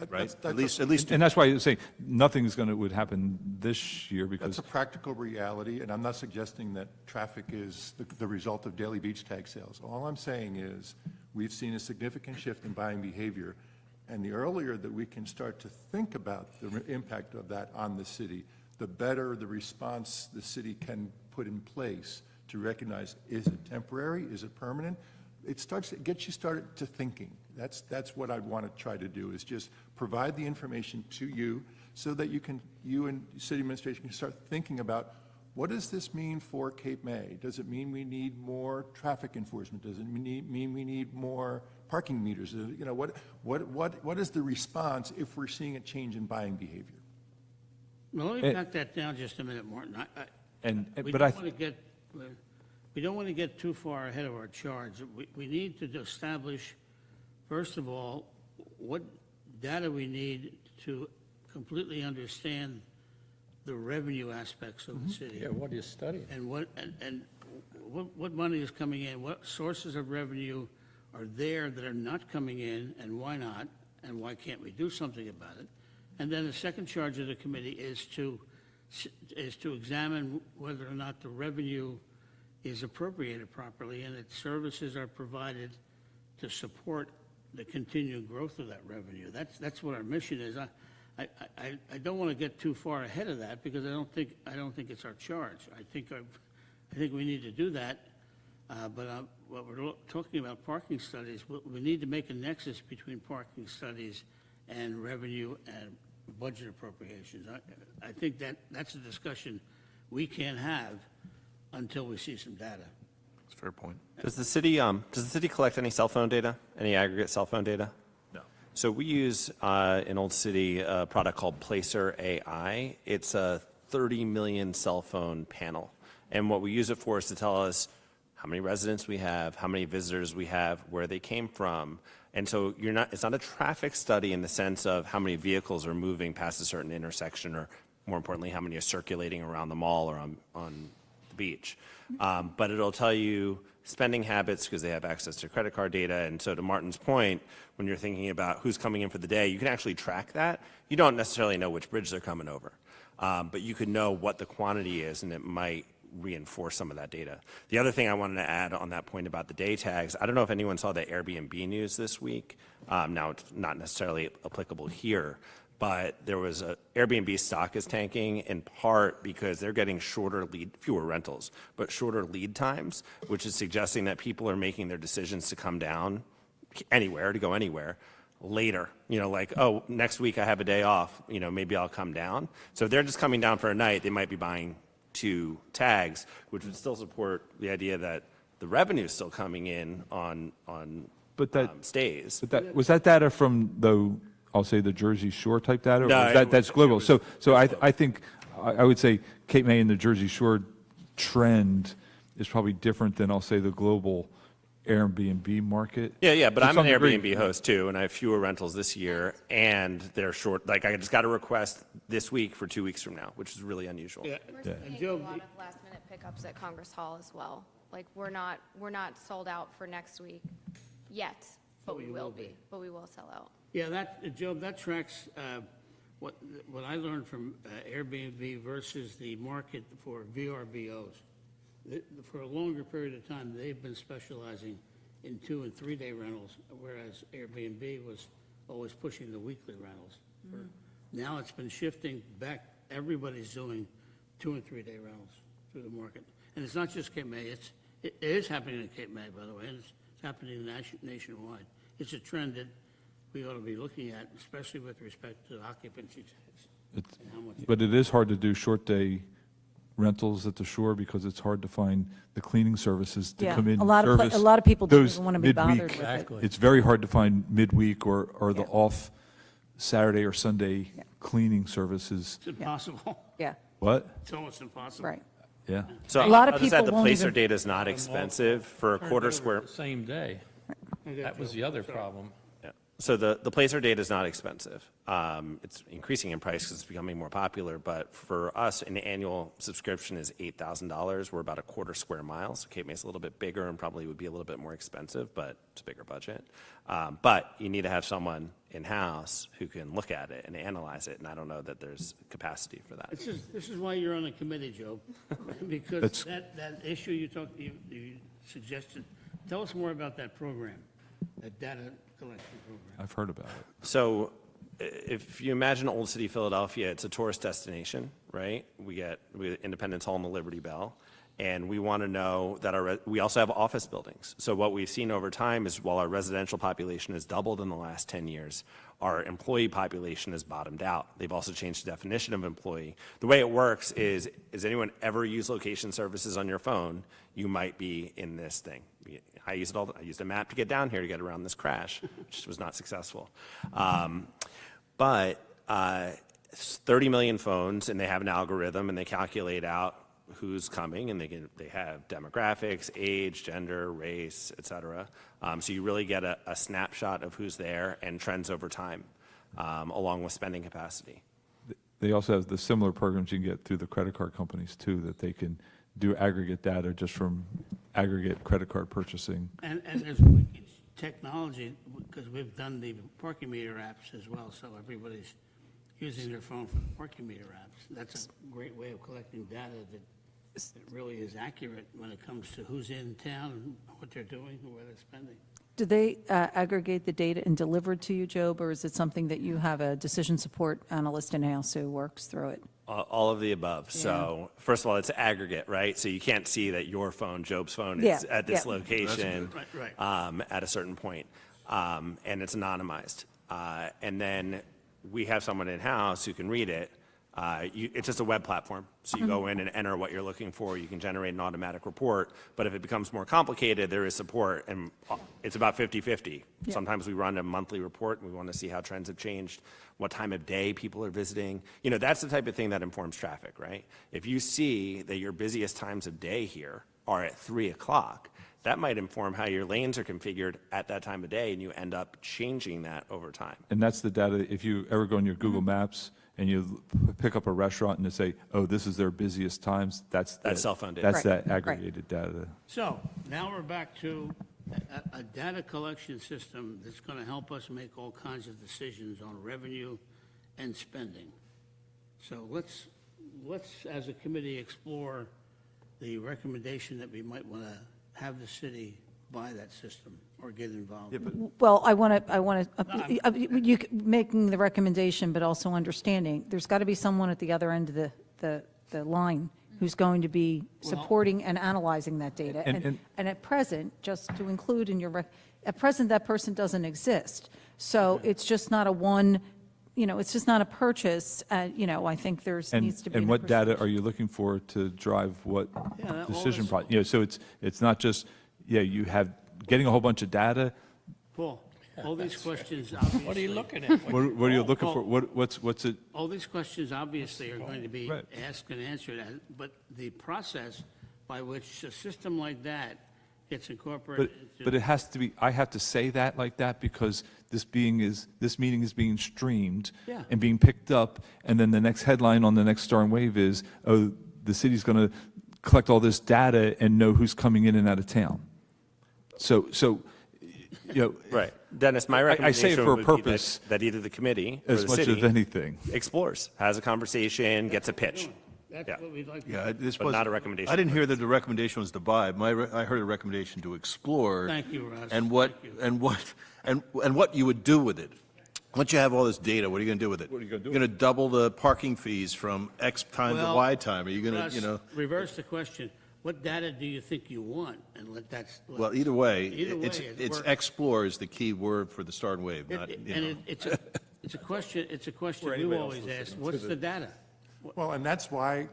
right? At least, And that's why you're saying would happen this year, because That's a practical reality, and I'm not suggesting that traffic is the result of daily beach tag sales. All I'm saying is, we've seen a significant shift in buying behavior, and the earlier that we can start to think about the impact of that on the city, the better the response the city can put in place to recognize, is it temporary, is it permanent? It gets you started to thinking. That's what I want to try to do, is just provide the information to you so that you and city administration can start thinking about, what does this mean for Cape May? Does it mean we need more traffic enforcement? Does it mean we need more parking meters? What is the response if we're seeing a change in buying behavior? Well, let me back that down just a minute, Martin. We don't want to get too far ahead of our charge. We need to establish, first of all, what data we need to completely understand the revenue aspects of the city. Yeah, what is studying? And what money is coming in, what sources of revenue are there that are not coming in, and why not, and why can't we do something about it? And then the second charge of the committee is to examine whether or not the revenue is appropriated properly and that services are provided to support the continued growth of that revenue. That's what our mission is. I don't want to get too far ahead of that because I don't think it's our charge. I think we need to do that. But what we're talking about parking studies, we need to make a nexus between parking studies and revenue and budget appropriations. I think that's a discussion we can't have until we see some data. That's a fair point. Does the city collect any cell phone data, any aggregate cell phone data? No. So we use in Old City a product called Placer AI. It's a 30 million cell phone panel. And what we use it for is to tell us how many residents we have, how many visitors we have, where they came from. And so it's not a traffic study in the sense of how many vehicles are moving past a certain intersection, or more importantly, how many are circulating around the mall or on the beach. But it'll tell you spending habits because they have access to credit card data. And so to Martin's point, when you're thinking about who's coming in for the day, you can actually track that. You don't necessarily know which bridge they're coming over, but you could know what the quantity is, and it might reinforce some of that data. The other thing I wanted to add on that point about the day tags, I don't know if anyone saw the Airbnb news this week. Now, it's not necessarily applicable here, but there was Airbnb stock is tanking in part because they're getting fewer rentals, but shorter lead times, which is suggesting that people are making their decisions to come down to go anywhere later. Like, oh, next week I have a day off, maybe I'll come down. So if they're just coming down for a night, they might be buying 2 tags, which would still support the idea that the revenue is still coming in on stays. But was that data from I'll say the Jersey Shore type data? No, Or that's global. So I think I would say Cape May and the Jersey Shore trend is probably different than I'll say the global Airbnb market. Yeah, but To I'm an some degree. Airbnb host too, and I have fewer rentals this year, and they're short. Like, I just got a request this week for 2 weeks from now, which is really unusual. Yeah. We're And seeing a Joe, lot of last-minute pickups at Congress Hall as well. Like, we're not sold out for next week yet, but we will be. But we will sell out. Yeah, Joe, that tracks what I learned from Airbnb versus the market for VRBOs. For a longer period of time, they've been specializing in 2- and 3-day rentals, whereas Airbnb was always pushing the weekly rentals. Now it's been shifting back. Everybody's doing 2- and 3-day rentals through the market. And it's not just Cape May. It is happening in Cape May, by the way, and it's happening nationwide. It's a trend that we ought to be looking at, especially with respect to occupancy tax. And how much. But it is hard to do short-day rentals at the shore because it's hard to find the cleaning services to Yeah, come in a and lot of service a lot of people don't those even want to be bothered midweek. with it. It's very hard to find midweek or the Yeah. off Saturday or Sunday cleaning services. It's impossible. Yeah, What? It's almost impossible. right. Yeah. So A lot of I'll just add people the won't Placer even- data is not expensive for a Turned quarter over square. the Same day. That was the other problem. Yeah. So the Placer data is not expensive. It's increasing in price because it's becoming more popular, but for us, an annual subscription is $8,000. We're about a quarter square mile, so Cape May's a little bit bigger and probably would be a little bit more expensive, but it's a bigger budget. But you need to have someone in-house who can look at it and analyze it, and I don't know that there's capacity for that. This is why you're on the committee, Joe, because that issue you suggested, tell us more about that program, that data collection program. I've heard about it. So if you imagine Old City, Philadelphia, it's a tourist destination, right? We get Independence Hall and the Liberty Bell, and we want to know that we also have office buildings. So what we've seen over time is while our residential population has doubled in the last 10 years, our employee population has bottomed out. They've also changed the definition of employee. The way it works is anyone ever use location services on your phone, you might be in this thing. I use it I used a map to get down here to get around this crash, which was not successful. But 30 million phones, and they have an algorithm, and they calculate out who's coming, and they have demographics, age, gender, race, et cetera. So you really get a snapshot of who's there and trends over time, along with spending capacity. They also have the similar programs you can get through the credit card companies too, that they can do aggregate data just from aggregate credit card purchasing. And there's wicked technology, because we've done the parking meter apps as well, so everybody's using their phone for the parking meter apps. That's a great way of collecting data that really is accurate when it comes to who's in town and what they're doing and where they're spending. Do they aggregate the data and deliver it to you, Job, or is it something that you have a decision support analyst in-house who works through it? All of the above. So first of all, it's aggregate, right? So you can't see that your phone, Job's phone, Yeah, is at this yeah. location Right. at a certain point. And it's anonymized. And then we have someone in-house who can read it. It's just a web platform. So you go in and enter what you're looking for. You can generate an automatic report. But if it becomes more complicated, there is support. And it's about 50-50. Yeah. Sometimes we run a monthly report and we want to see how trends have changed, what time of day people are visiting. You know, that's the type of thing that informs traffic, right? If you see that your busiest times of day here are at 3 o'clock, that might inform how your lanes are configured at that time of day, and you end up changing that over time. And that's the data, if you ever go on your Google Maps and you pick up a restaurant and they say, oh, this is their busiest times, that's. That's cell phone data. That's Right, that right. aggregated data. So now we're back to a data collection system that's going to help us make all kinds of decisions on revenue and spending. So let's, as a committee, explore the recommendation that we might want to have the city buy that system or get involved. Well, I want to, making the recommendation, but also understanding, there's got to be someone at the other end of the line who's going to be supporting and analyzing that data. And- And at present, just to include in your, at present, that person doesn't exist. So it's just not a one, it's just not a purchase. I think needs to be. And an what data appreciation. are you looking for to drive what Yeah, all decision? this- So it's not just, you have, getting a whole bunch of data, Paul, all these questions obviously. What are you looking at? what are you looking Paul. for? What's it? All these questions obviously are going to be Right. asked and answered, but the process by which a system like that gets incorporated But into. it has to be, I have to say that like that because this meeting is being streamed Yeah. and being picked up, and then the next headline on the next Star and Wave is, oh, the city's going to collect all this data and know who's coming in and out of town. So, Right. Dennis, my I say it recommendation for a would be purpose that either the committee or as the much city as anything. explores, has a conversation, gets a pitch. That's Yeah. what we'd like to. Yeah, this But was. not a recommendation. I didn't hear that the recommendation was to buy. I heard a recommendation to explore. Thank you, Russ. And what, Thank you. and what you would do with it. Once you have all this data, what are you going to do with it? What are you gonna do You're going to double the parking fees from X time to Well, Y time? Are you going Russ, to, reverse the question. What data do you think you want? And let that. well, either way, Either way, it's it it's works. explore is the key word for the Star and Wave, not, And you know. it's a question we anybody else always listening ask, what's the data? Well, and that's why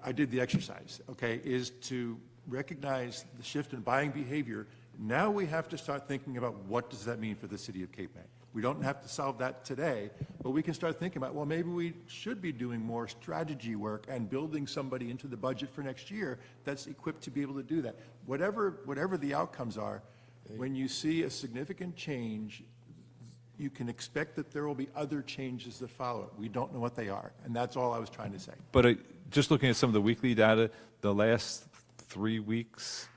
I did the exercise, okay, is to recognize the shift in buying behavior. Now we have to start thinking about what does that mean for the city of Cape May? We don't have to solve that today, but we can start thinking about, well, maybe we should be doing more strategy work and building somebody into the budget for next year that's equipped to be able to do that. Whatever the outcomes are, when you see a significant change, you can expect that there will be other changes that follow it. We don't know what they are, and that's all I was trying to say. But just looking at some of the weekly data, the last 3 weeks,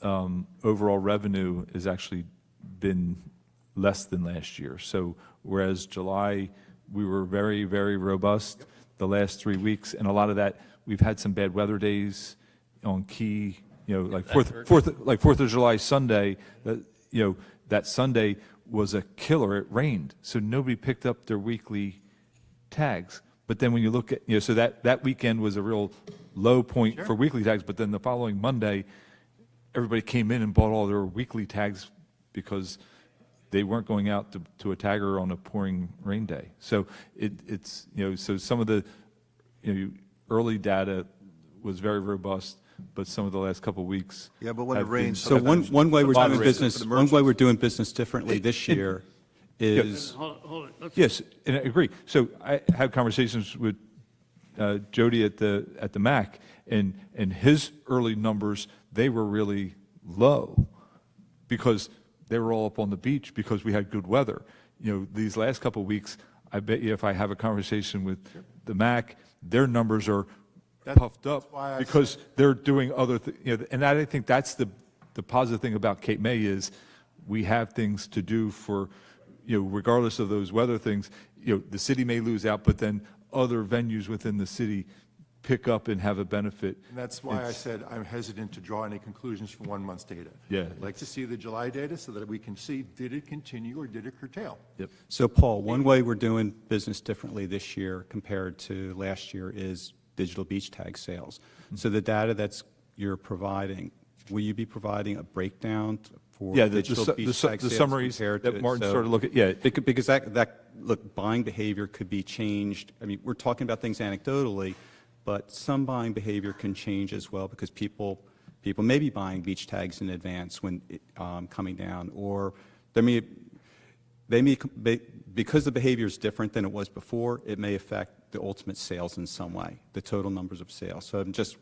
overall revenue has actually been less than last year. So whereas July, we were very, very robust, the last 3 weeks, and a lot of that, we've had some bad weather days on key, like Fourth of July Sunday, that Sunday was a killer. It rained, so nobody picked up their weekly tags. But then when you look at, so that weekend was a real low point for weekly tags, but then the following Monday, everybody came in and bought all their weekly tags because they weren't going out to a tagger on a pouring rain day. So it's, so some of the, early data was very robust, but some of the last couple of weeks. Yeah, but when it have been rains, So sometimes one way we're doing moderate business, for the one way we're doing business differently this year is, Hold it. Let's- Yes, and I agree. So I had conversations with Jody at the MAC, and his early numbers, they were really low because they were all up on the beach because we had good weather. These last couple of weeks, I bet you if I have a conversation with the MAC, their numbers are puffed up why I because they're doing other things. And I think that's the positive thing about Cape May is we have things to do for regardless of those weather things, the city may lose out, but then other venues within the city pick up and have a benefit. And that's why I It's- said I'm hesitant to draw any conclusions from 1 month's data. Yeah. I'd like to see the July data so that we can see, did it continue or did it curtail? Yep. So Paul, one way we're doing business differently this year compared to last year is digital beach tag sales. So the data you're providing, will you be providing a breakdown for Yeah, digital beach tag the sales summaries compared that to- Martin so- started looking, yeah. Because look, buying behavior could be changed. I mean, we're talking about things anecdotally, but some buying behavior can change as well because people may be buying beach tags in advance when coming down, or because the behavior is different than it was before, it may affect the ultimate sales in some way, the total numbers of sales. So I think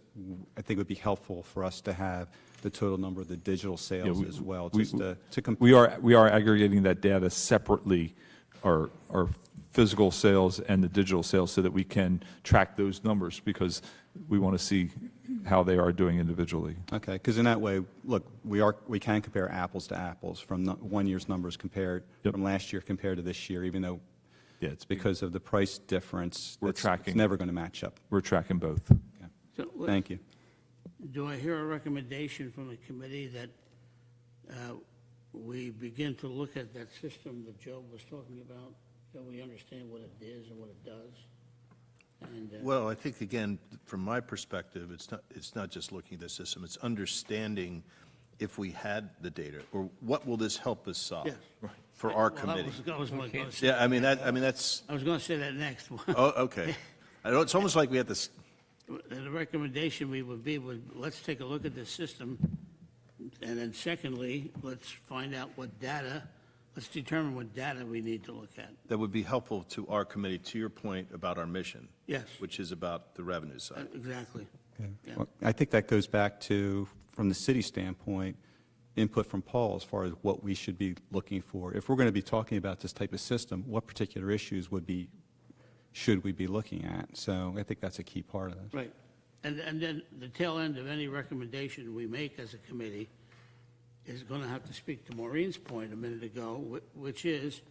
it would be helpful for us to have the total number of the digital sales as well, just to compare. We are aggregating that data separately, our physical sales and the digital sales, so that we can track those numbers, because we want to see how they are doing individually. Okay, because in that way, look, we can compare apples to apples from 1 year's numbers compared Yep. from last year compared to this year, even though Yeah, it's because of the price difference, We're it's tracking. never going to match up. We're tracking both. Okay. So, Thank you. do I hear a recommendation from the committee that we begin to look at that system that Joe was talking about, so we understand what it is and what it does? And, Well, I think, again, from my perspective, it's not just looking at the system, it's understanding if we had the data, or what will this help us solve Yes. for our Well, committee? that was my gonna say- Yeah, I mean, that's, I was going to say that next. oh, okay. I know, it's almost like we have this, The recommendation let's take a look at this system, and then secondly, let's find out let's determine what data we need to look at. that would be helpful to our committee, to your point about our mission. Yes. Which is about the revenue side. Exactly. Yeah. Well, I think that goes back to, from the city standpoint, input from Paul as far as what we should be looking for. If we're going to be talking about this type of system, what particular issues should we be looking at? So I think that's a key part of this. Right. And then the tail end of any recommendation we make as a committee is going to have to speak to Maureen's point a minute ago, which is,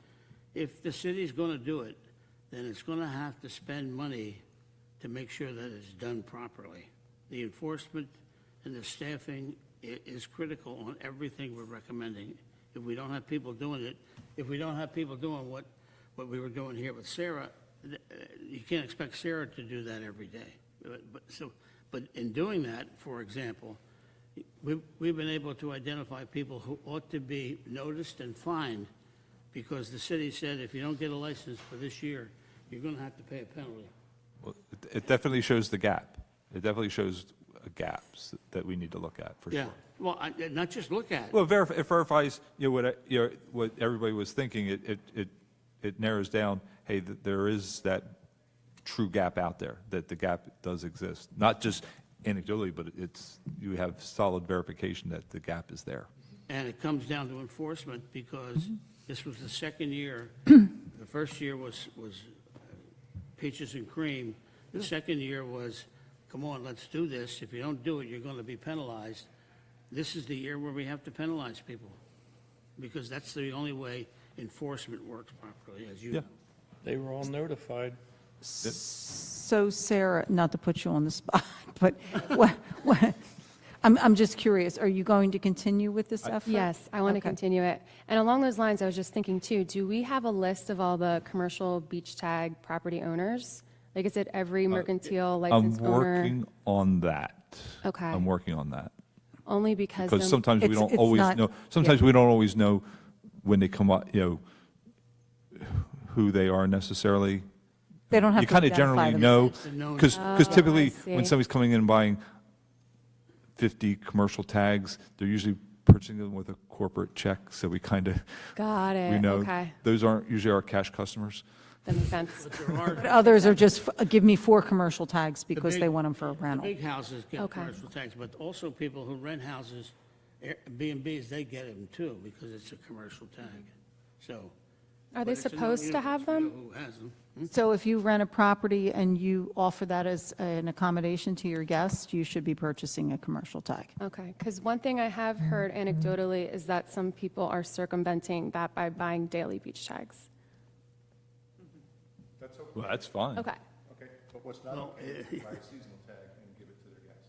if the city's going to do it, then it's going to have to spend money to make sure that it's done properly. The enforcement and the staffing is critical on everything we're recommending. If we don't have people doing it, if we don't have people doing what we were doing here with Sarah, you can't expect Sarah to do that every day. But in doing that, for example, we've been able to identify people who ought to be noticed and fined because the city said, if you don't get a license for this year, you're going to have to pay a penalty. Well, it definitely shows the gap. It definitely shows gaps that we need to look at, for sure. Yeah, well, not just look at it. Well, it verifies, what everybody was thinking. It narrows down, hey, there is that true gap out there, that the gap does exist. Not just anecdotally, but you have solid verification that the gap is there. And it comes down to enforcement because this was the second year. The first year was peaches and cream. The second year was, come on, let's do this. If you don't do it, you're going to be penalized. This is the year where we have to penalize people because that's the only way enforcement works properly, as you know. They were all notified. So Sarah, not to put you on the spot, but I'm just curious, are you going to continue with this effort? Yes, I want to Okay. continue it. And along those lines, I was just thinking too, do we have a list of all the commercial beach tag property owners? Like, is it every mercantile I'm licensed owner? working on that. Okay. I'm working on that. Only because. Because then- sometimes we It's- don't it's always not- know, sometimes we don't always know when they come up, who they are necessarily. They don't have You to kind of identify generally know, It's a known- because I typically, see. when somebody's coming in and buying 50 commercial tags, they're usually purchasing them with a corporate check, so we kind of, Got it. we know. Okay, Those aren't usually our cash customers. that makes sense. But others are just, give me 4 commercial tags because big- they want them for a The rental. big houses get Okay. commercial tax, but also people who rent houses, B&Bs, they get them too because it's a commercial tag. So. Are they but it's a supposed to no-universe. have We know them? Who has them? So if you rent a property and you offer that as an accommodation to your guests, you should be purchasing a commercial tag. Okay, because one thing I have heard anecdotally is that some people are circumventing that by buying daily beach tags. Well, that's fine. Okay, Okay, but what's not okay is buy a seasonal tag and give it to their guests.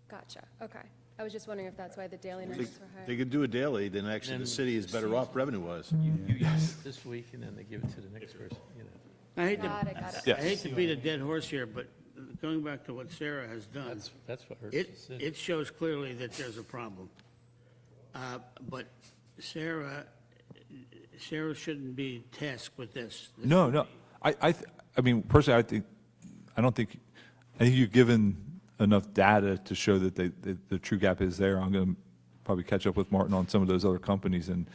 gotcha, okay. I was just wondering if that's why the daily They numbers were higher. they could do a daily, then actually the Then city is better off revenue-wise. You use it this week, and then they give it to the next person, you know. I hate Got it, to, got it. Yes. I hate to beat a dead horse here, but going back to what Sarah has done, That's what hurts it, the city. it shows clearly that there's a problem. But Sarah shouldn't be tasked with this. No, no. I mean, personally, I think you've given enough data to show that the true gap is there. I'm going to probably catch up with Martin on some of those other companies and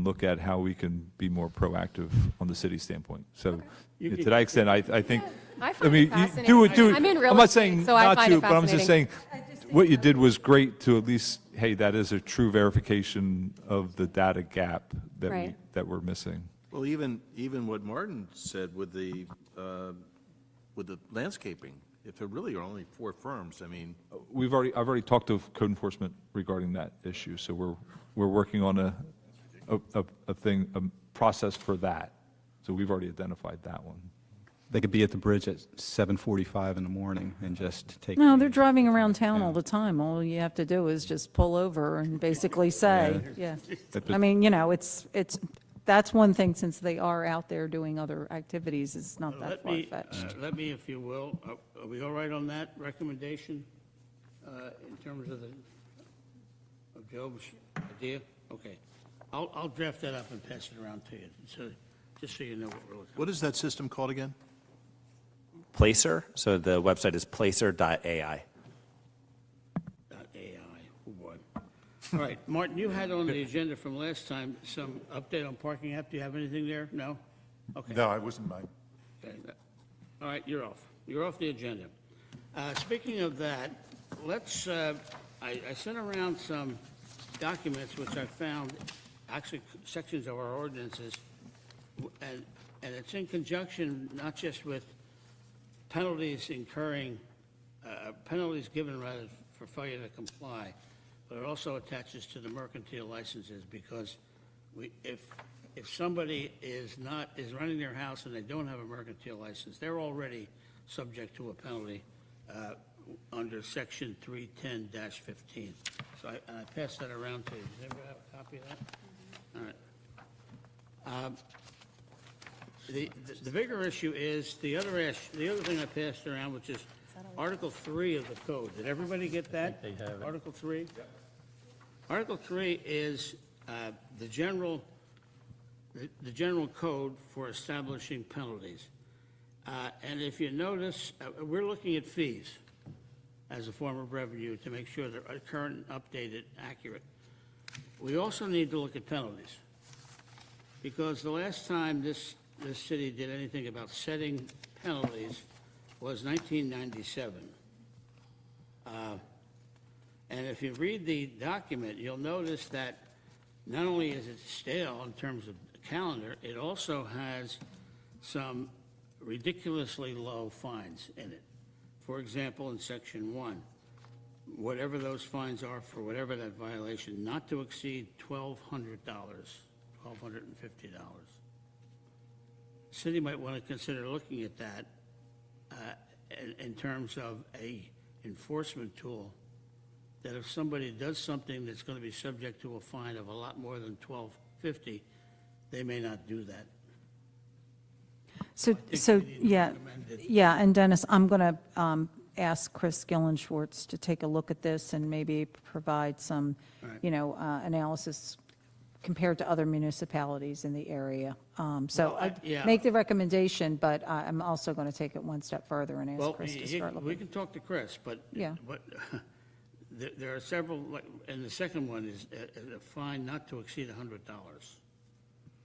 look at how we can be more proactive on the city standpoint. So You to can- that extent, I think, I find it mean, you fascinating. do it. I'm in real I'm not estate, saying so I not find to, it but I'm just saying, fascinating. what you did was great to at least, hey, that is a true verification of the data gap Right. that we're missing. Well, even what Martin said with the landscaping, if there really are only 4 firms, I mean, I've already talked to code enforcement regarding that issue, so we're working on a process for that. So we've already identified that one. They could be at the bridge at 7:45 in the morning and just take. No, they're driving around town all the time. All you have to do is just pull over and basically say, yeah. I mean, that's one thing, since they are out there doing other activities, it's not that far-fetched. Let me, if you will, are we all right on that recommendation in terms of Job's idea? Okay. I'll draft that up and pass it around to you, so, just so you know what we're looking at. what is that system called again? Placer, so the website is placer.ai. AI, oh boy. All right, Martin, you had on the agenda from last time some update on parking app. Do you have anything there? No? Okay. No, I wasn't mine. Okay. All right, you're off. You're off the agenda. Speaking of that, let's, I sent around some documents which I found, actually sections of our ordinances, and it's in conjunction not just with penalties incurring, penalties given rather for failure to comply, but it also attaches to the mercantile licenses, because if somebody is running their house and they don't have a mercantile license, they're already subject to a penalty under section 310-15. So I passed that around to you. Does anybody have a copy of that? All right. The bigger issue is the other thing I passed around, which is Article 3 of the code. Did everybody get that? they have it. Article 3? Article 3 is the general code for establishing penalties. And if you notice, we're looking at fees as a form of revenue to make sure they're current, updated, accurate. We also need to look at penalties, because the last time this city did anything about setting penalties was 1997. And if you read the document, you'll notice that not only is it stale in terms of the calendar, it also has some ridiculously low fines in it. For example, in section 1, whatever those fines are for whatever that violation, not to exceed $1,200, $1,250. City might want to consider looking at that in terms of a enforcement tool, that if somebody does something that's going to be subject to a fine of a lot more than $1,250, they may not do that. So, we need to yeah, recommend it. yeah, and Dennis, I'm going to ask Chris Gillenschwartz to take a look at this and maybe provide some, Right. analysis compared to other municipalities in the area. So Well, I yeah. make the recommendation, but I'm also going to take it one step further and Well, ask Chris to start we looking. can talk to Chris, but. Yeah. But there are several, and the second one is a fine not to exceed $100.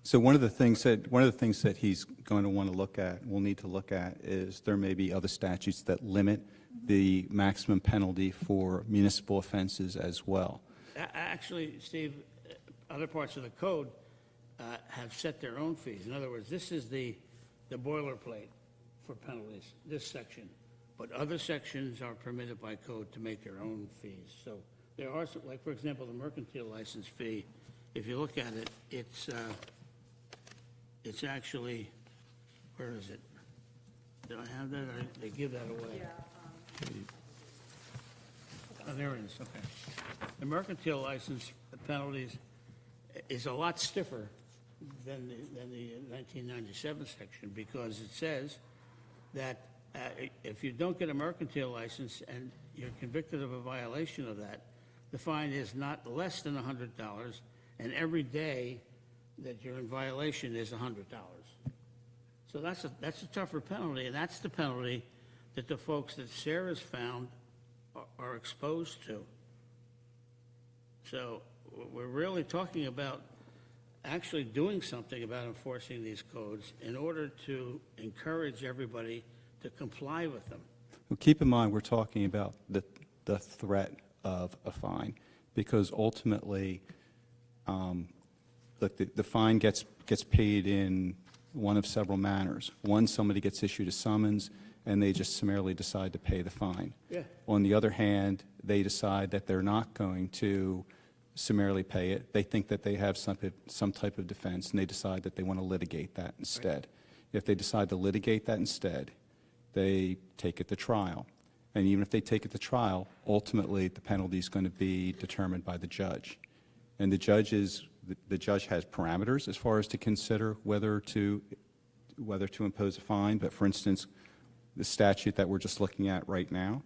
So one of the things that he's going to want to look at, we'll need to look at, is there may be other statutes that limit the maximum penalty for municipal offenses as well. Actually, Steve, other parts of the code have set their own fees. In other words, this is the boilerplate. for penalties, this section. But other sections are permitted by code to make their own fees. So there are, some- like, for example, the mercantile license fee, if you look at it, it's actually, where is it? Did I have that? They give that away. Oh, there it is, okay. The mercantile license penalties is a lot stiffer than the 1997 section, because it says that if you don't get a mercantile license and you're convicted of a violation of that, the fine is not less than $100, and every day that you're in violation is $100. So that's a tougher penalty, and that's the penalty that the folks that Sarah's found are exposed to. So we're really talking about actually doing something about enforcing these codes in order to encourage everybody to comply with them. Well, keep in mind, we're talking about the threat of a fine, because ultimately, look, the fine gets paid in one of several manners. One, somebody gets issued a summons, and they just summarily decide to pay the fine. Yeah. On the other hand, they decide that they're not going to summarily pay it. They think that they have some type of defense, and they decide that they want to litigate that instead. If they decide to litigate that instead, they take it to trial. And even if they take it to trial, ultimately, the penalty is going to be determined by the judge. And the judge has parameters as far as to consider whether to impose a fine. But for instance, the statute that we're just looking at right now,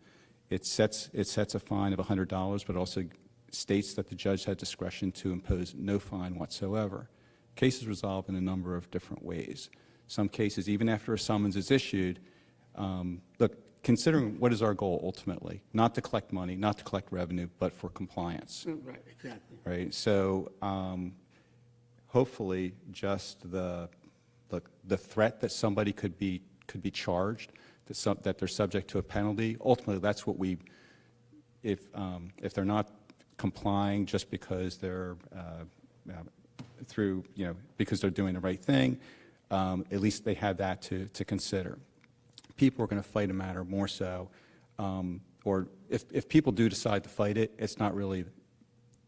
it sets a fine of $100, but also states that the judge had discretion to impose no fine whatsoever. Cases resolve in a number of different ways. Some cases, even after a summons is issued, look, considering what is our goal ultimately, not to collect money, not to collect revenue, but for compliance. Right, exactly. Right? So hopefully just the threat that somebody could be charged, that they're subject to a penalty, ultimately that's what we, if they're not complying just because they're because they're doing the right thing, at least they have that to consider. People are going to fight a matter more so, or if people do decide to fight it, it's not really,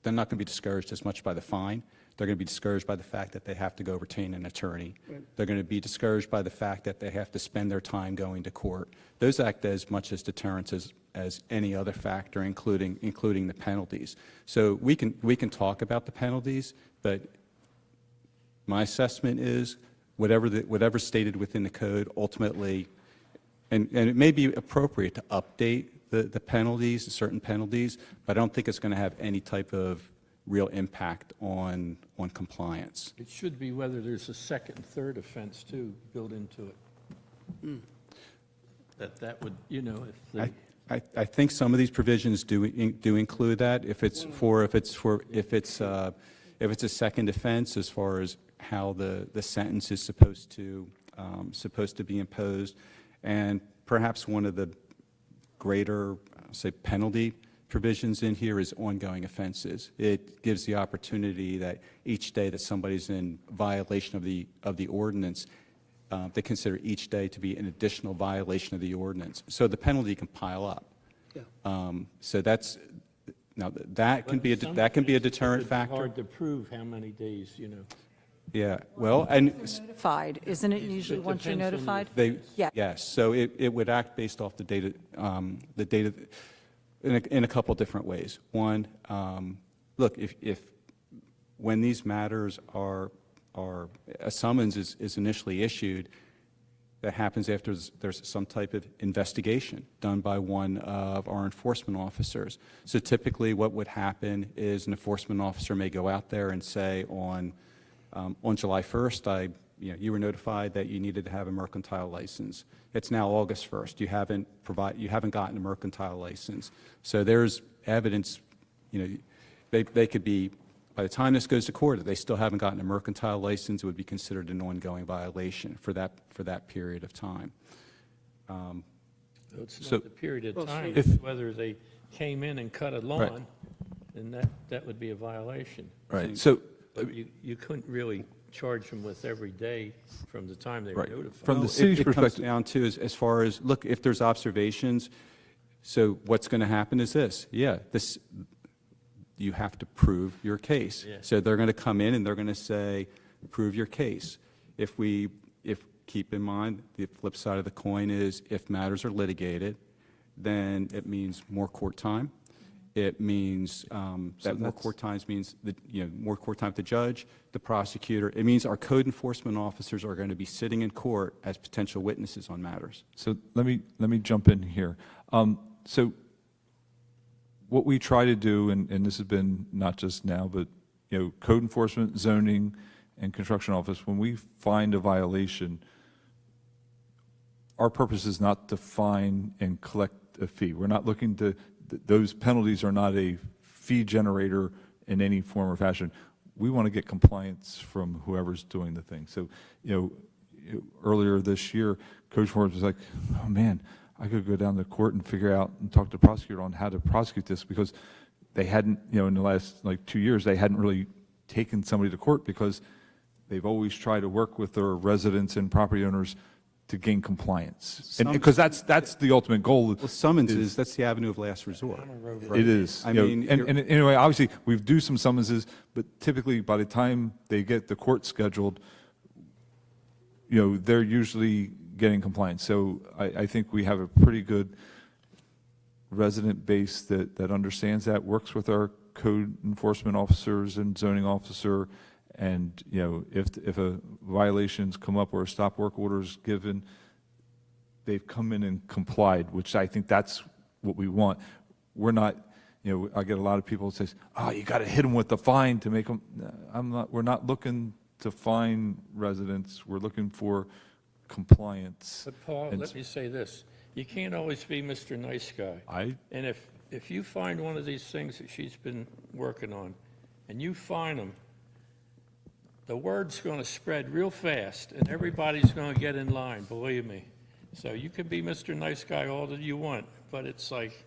they're not going to be discouraged as much by the fine. They're going to be discouraged by the fact that they have to go retain an attorney. Right. They're going to be discouraged by the fact that they have to spend their time going to court. Those act as much as deterrence as any other factor, including the penalties. So we can talk about the penalties, but my assessment is whatever's stated within the code ultimately, and it may be appropriate to update the penalties, certain penalties, but I don't think it's going to have any type of real impact on compliance. It should be whether there's a second and third offense too built into it. That would, if they. I think some of these provisions do include that. If it's a second offense, as far as how the sentence is supposed to be imposed, and perhaps one of the greater, say, penalty provisions in here is ongoing offenses. It gives the opportunity that each day that somebody's in violation of the ordinance, they consider each day to be an additional violation of the ordinance. So the penalty can pile up. Yeah. So that can be a deterrent It's factor. hard to prove how many days, Yeah. Well, and Notified, isn't it usually It once you're depends on the notified? Yeah. yes. So it would act based off the data in a couple different ways. One, look, if when these matters are a summons is initially issued, that happens after there's some type of investigation done by one of our enforcement officers. So typically what would happen is an enforcement officer may go out there and say on July 1st, you were notified that you needed to have a mercantile license. It's now August 1st. You haven't gotten a mercantile license. So there's evidence, they could be, by the time this goes to court, if they still haven't gotten a mercantile license, it would be considered an ongoing violation for that period of time. It's So- not the period of Well, time, if- it's whether they came in and cut a lawn, then that would be a violation. Right. So But you couldn't really charge them with every day from the time they were Right. notified. From the Well, city's it comes perspective, down to, as far as, look, if there's observations, so what's going to happen is this, you have to prove your case. Yeah. So they're going to come in and they're going to say, prove your case. Keep in mind, the flip side of the coin is, if matters are litigated, then it means more court time. It means that more that's- court times means that, more court time with the judge, the prosecutor. It means our code enforcement officers are going to be sitting in court as potential witnesses on matters. so let me jump in here. So what we try to do, and this has been not just now, but, code enforcement, zoning, and construction office, when we find a violation, our purpose is not to fine and collect a fee. We're not looking to, those penalties are not a fee generator in any form or fashion. We want to get compliance from whoever's doing the thing. So, earlier this year, Coach Forbes was like, oh man, I could go down to court and figure out and talk to the prosecutor on how to prosecute this, because they hadn't, in the last 2 years, they hadn't really taken somebody to court because they've always tried to work with their residents and property owners to gain compliance. And because that's the ultimate goal. Well, summonses, that's the avenue of last resort. It is. I You know, mean, and anyway, obviously, we do some summonses, but typically by the time they get the court scheduled, they're usually getting compliance. So I think we have a pretty good resident base that understands that, works with our code enforcement officers and zoning officer. And, if a violations come up or a stop work order is given, they've come in and complied, which I think that's what we want. We're not, I get a lot of people that say, oh, you got to hit them with the fine to make them, we're not looking to fine residents. We're looking for compliance. But Paul, And let me say this, you can't always be Mr. Nice Guy. And if you find one of these things that she's been working on, and you fine them, the word's going to spread real fast, and everybody's going to get in line, believe me. So you can be Mr. Nice Guy all that you want, but it's like,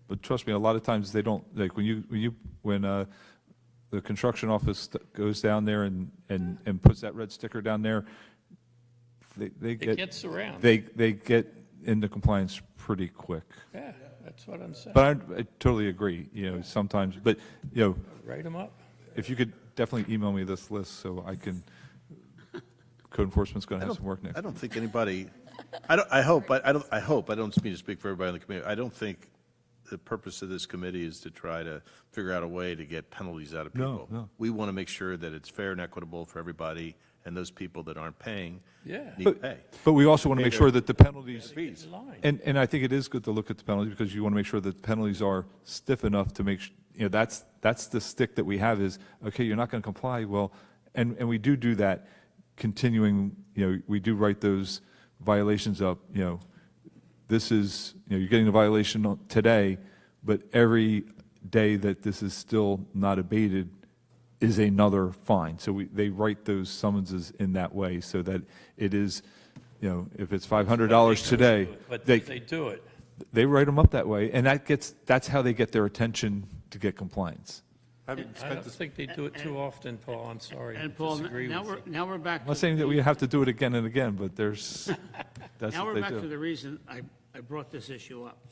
But trust me, a lot of times they don't, like when the construction office goes down there and puts that red sticker down there, they it get, gets around. they get into compliance pretty quick. Yeah, that's what I'm saying. But I totally agree, sometimes, but, Write them up. if you could definitely email me this list so I can, code enforcement's going to have some work next. I don't think anybody, I hope, I don't mean to speak for everybody in the committee, I don't think the purpose of this committee is to try to figure out a way to get penalties out of people. No. We want to make sure that it's fair and equitable for everybody, and those people that aren't paying Yeah. need to pay. But we also want to make sure that the penalties, Fees. In line. and I think it is good to look at the penalties, because you want to make sure that the penalties are stiff enough to make, that's the stick that we have is, okay, you're not going to comply, well, and we do that continuing, we do write those violations up, this is, you're getting a violation today, but every day that this is still not abated is another fine. So they write those summonses in that way so that it is, if it's $500 today, But they do it. they write them up that way, and that's how they get their attention to get compliance. I don't think they do it too often, Paul, I'm sorry. And I Paul, disagree now with we're, you. now we're back. I'm not to saying that the- we have to do it again and again, but that's Now what we're they back to do. the reason I brought this issue up,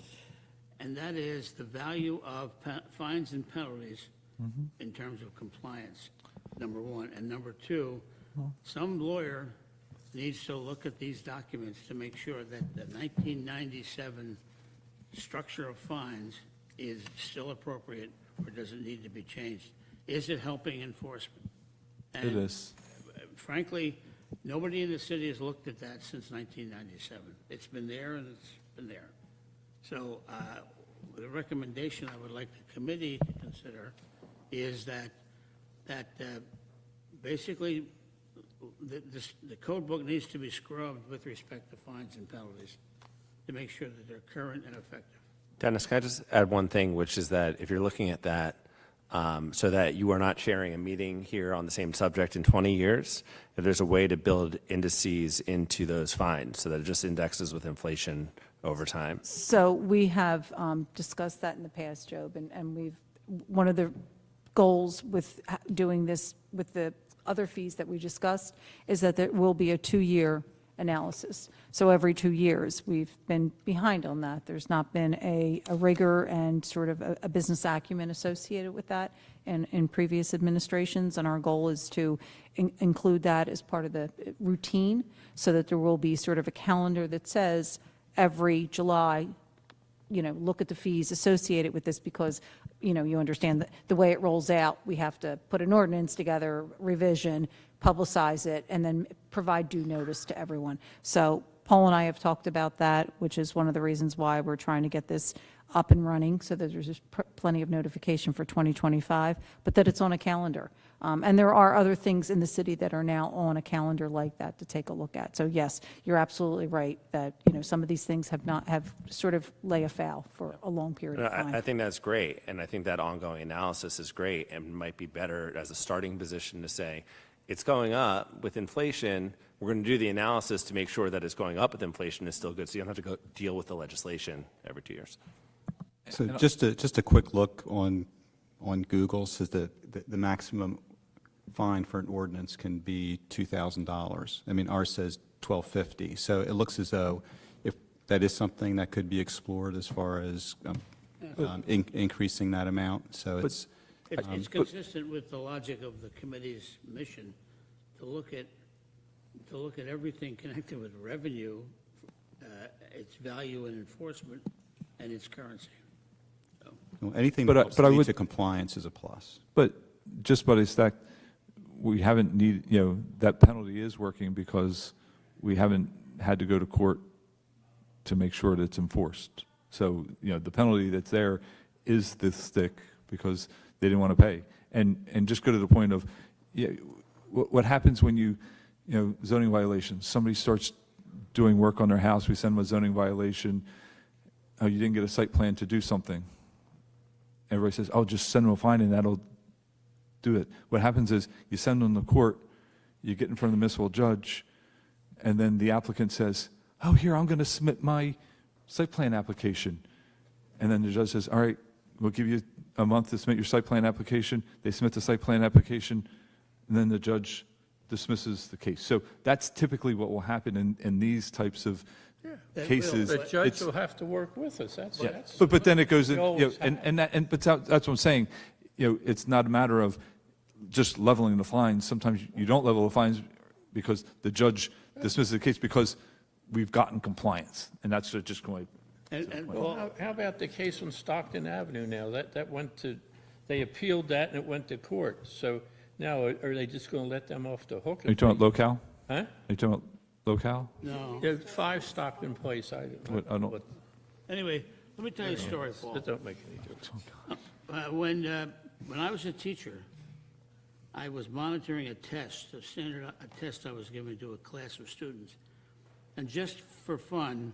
and that is the value of fines and penalties Mm-hmm. in terms of compliance, number one. And number two, some lawyer needs to look at these documents to make sure that the 1997 structure of fines is still appropriate or does it need to be changed? Is it helping enforcement? It And is. frankly, nobody in the city has looked at that since 1997. It's been there and it's been there. So the recommendation I would like the committee to consider is that basically the code book needs to be scrubbed with respect to fines and penalties to make sure that they're current and effective. Dennis, can I just add one thing, which is that if you're looking at that, so that you are not sharing a meeting here on the same subject in 20 years, if there's a way to build indices into those fines so that it just indexes with inflation over time. So we have discussed that in the past, Job, and one of the goals with doing this with the other fees that we discussed, is that there will be a 2-year analysis. So every 2 years, we've been behind on that. There's not been a rigor and sort of a business acumen associated with that in previous administrations, and our goal is to include that as part of the routine, so that there will be sort of a calendar that says every July, look at the fees associated with this, because, you understand that the way it rolls out, we have to put an ordinance together, revision, publicize it, and then provide due notice to everyone. So Paul and I have talked about that, which is one of the reasons why we're trying to get this up and running, so that there's just plenty of notification for 2025, but that it's on a calendar. And there are other things in the city that are now on a calendar like that to take a look at. So yes, you're absolutely right that, some of these things have sort of lay afoul for a long period of time. I think that's great, and I think that ongoing analysis is great, and might be better as a starting position to say, it's going up with inflation, we're going to do the analysis to make sure that it's going up with inflation is still good, so you don't have to go deal with the legislation every 2 years. So just a quick look on Google says that the maximum fine for an ordinance can be $2,000. I mean, ours says $1,250. So it looks as though if that is something that could be explored as far as increasing that amount. So it's It's consistent with the logic of the committee's mission to look at everything connected with revenue, its value and enforcement, and its currency. anything But that I- helps but I lead would- to compliance is a plus. But just by this fact, we haven't that penalty is working because we haven't had to go to court to make sure that it's enforced. So, the penalty that's there is this stick because they didn't want to pay. And just go to the point of, what happens when zoning violations, somebody starts doing work on their house, we send them a zoning violation, oh, you didn't get a site plan to do something. Everybody says, oh, just send them a fine and that'll do it. What happens is you send them to court, you get in front of the municipal judge, and then the applicant says, oh, here, I'm going to submit my site plan application. And then the judge says, all right, we'll give you a month to submit your site plan application. They submit the site plan application, and then the judge dismisses the case. So that's typically what will happen in these types of that cases. will, The judge It's- will have to work with us, that's. But then it goes, in, We always but that's what I'm saying, it's not a matter of just leveling the fines. Sometimes you don't level the fines because the judge dismisses the case because we've gotten compliance, and that's just going. And Well, Paul, how about the case on Stockton Avenue now? That went to, they appealed that and it went to court. So now, are they just going to let them off the hook? Are you talking about locale? Huh? Are you talking about locale? no. Yeah, 5 Stockton Place, I don't. What- Anyway, let me tell you a story, Paul. That don't make any difference. When I was a teacher, I was monitoring a test I was giving to a class of students. And just for fun,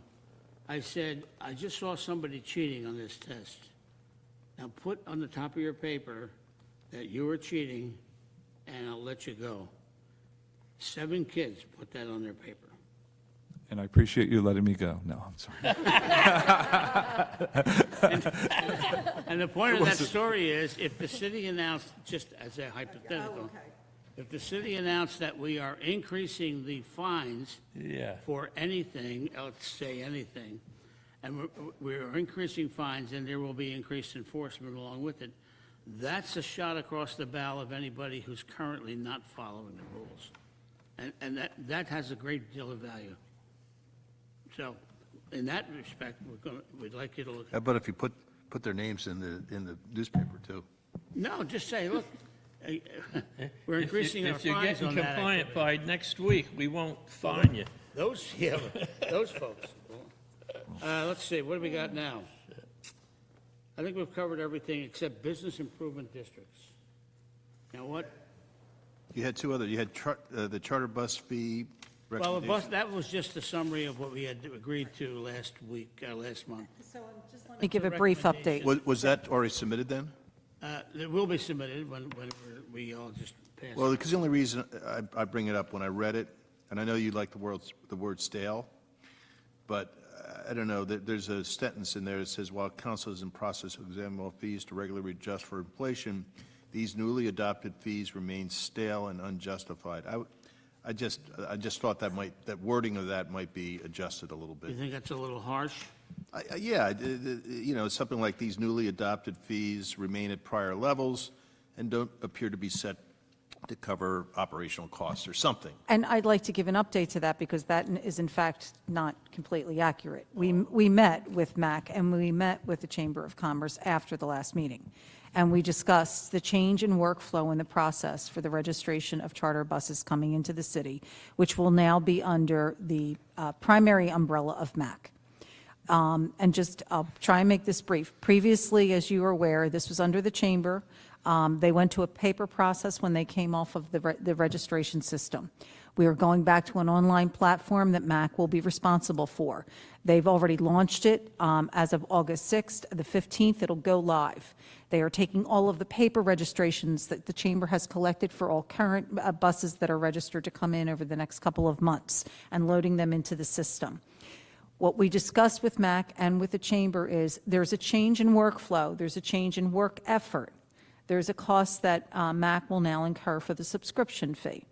I said, I just saw somebody cheating on this test. Now put on the top of your paper that you were cheating, and I'll let you go. 7 kids put that on their paper. And I appreciate you letting me go. No, I'm sorry. And the point of that story is, if the city announced, just as a hypothetical, if the city announced that we are increasing the fines Yeah. for anything, let's say anything, and we're increasing fines, and there will be increased enforcement along with it, that's a shot across the bow of anybody who's currently not following the rules. And that has a great deal of value. So, in that respect, we'd like you to look. How about if you put their names in the newspaper, too? No, just say, look, we're increasing our If you're fines getting on that compliant activity. by next week, we won't fine you. Those folks. Let's see, what do we got now? I think we've covered everything except business improvement districts. Now what? You had 2 other, you had the charter bus fee Well, recommendation. that was just a summary of what we had agreed to last month. Let me give a brief update. Was that already submitted then? It will be submitted when we all just pass. Well, because the only reason I bring it up, when I read it, and I know you like the word stale, but I don't know, there's a sentence in there that says, while council is in process of examining all fees to regularly adjust for inflation, these newly adopted fees remain stale and unjustified. I just thought that wording of that might be adjusted a little You bit. think that's a little harsh? Yeah, something like these newly adopted fees remain at prior levels and don't appear to be set to cover operational costs or something. And I'd like to give an update to that because that is in fact not completely accurate. We met with MAC and we met with the Chamber of Commerce after the last meeting. And we discussed the change in workflow in the process for the registration of charter buses coming into the city, which will now be under the primary umbrella of MAC. And just, I'll try and make this brief. Previously, as you are aware, this was under the chamber. They went to a paper process when they came off of the registration system. We are going back to an online platform that MAC will be responsible for. They've already launched it as of August 6th. The 15th, it'll go live. They are taking all of the paper registrations that the chamber has collected for all current buses that are registered to come in over the next couple of months and loading them into the system. What we discussed with MAC and with the chamber is there's a change in workflow, there's a change in work effort. There's a cost that MAC will now incur for the subscription fee.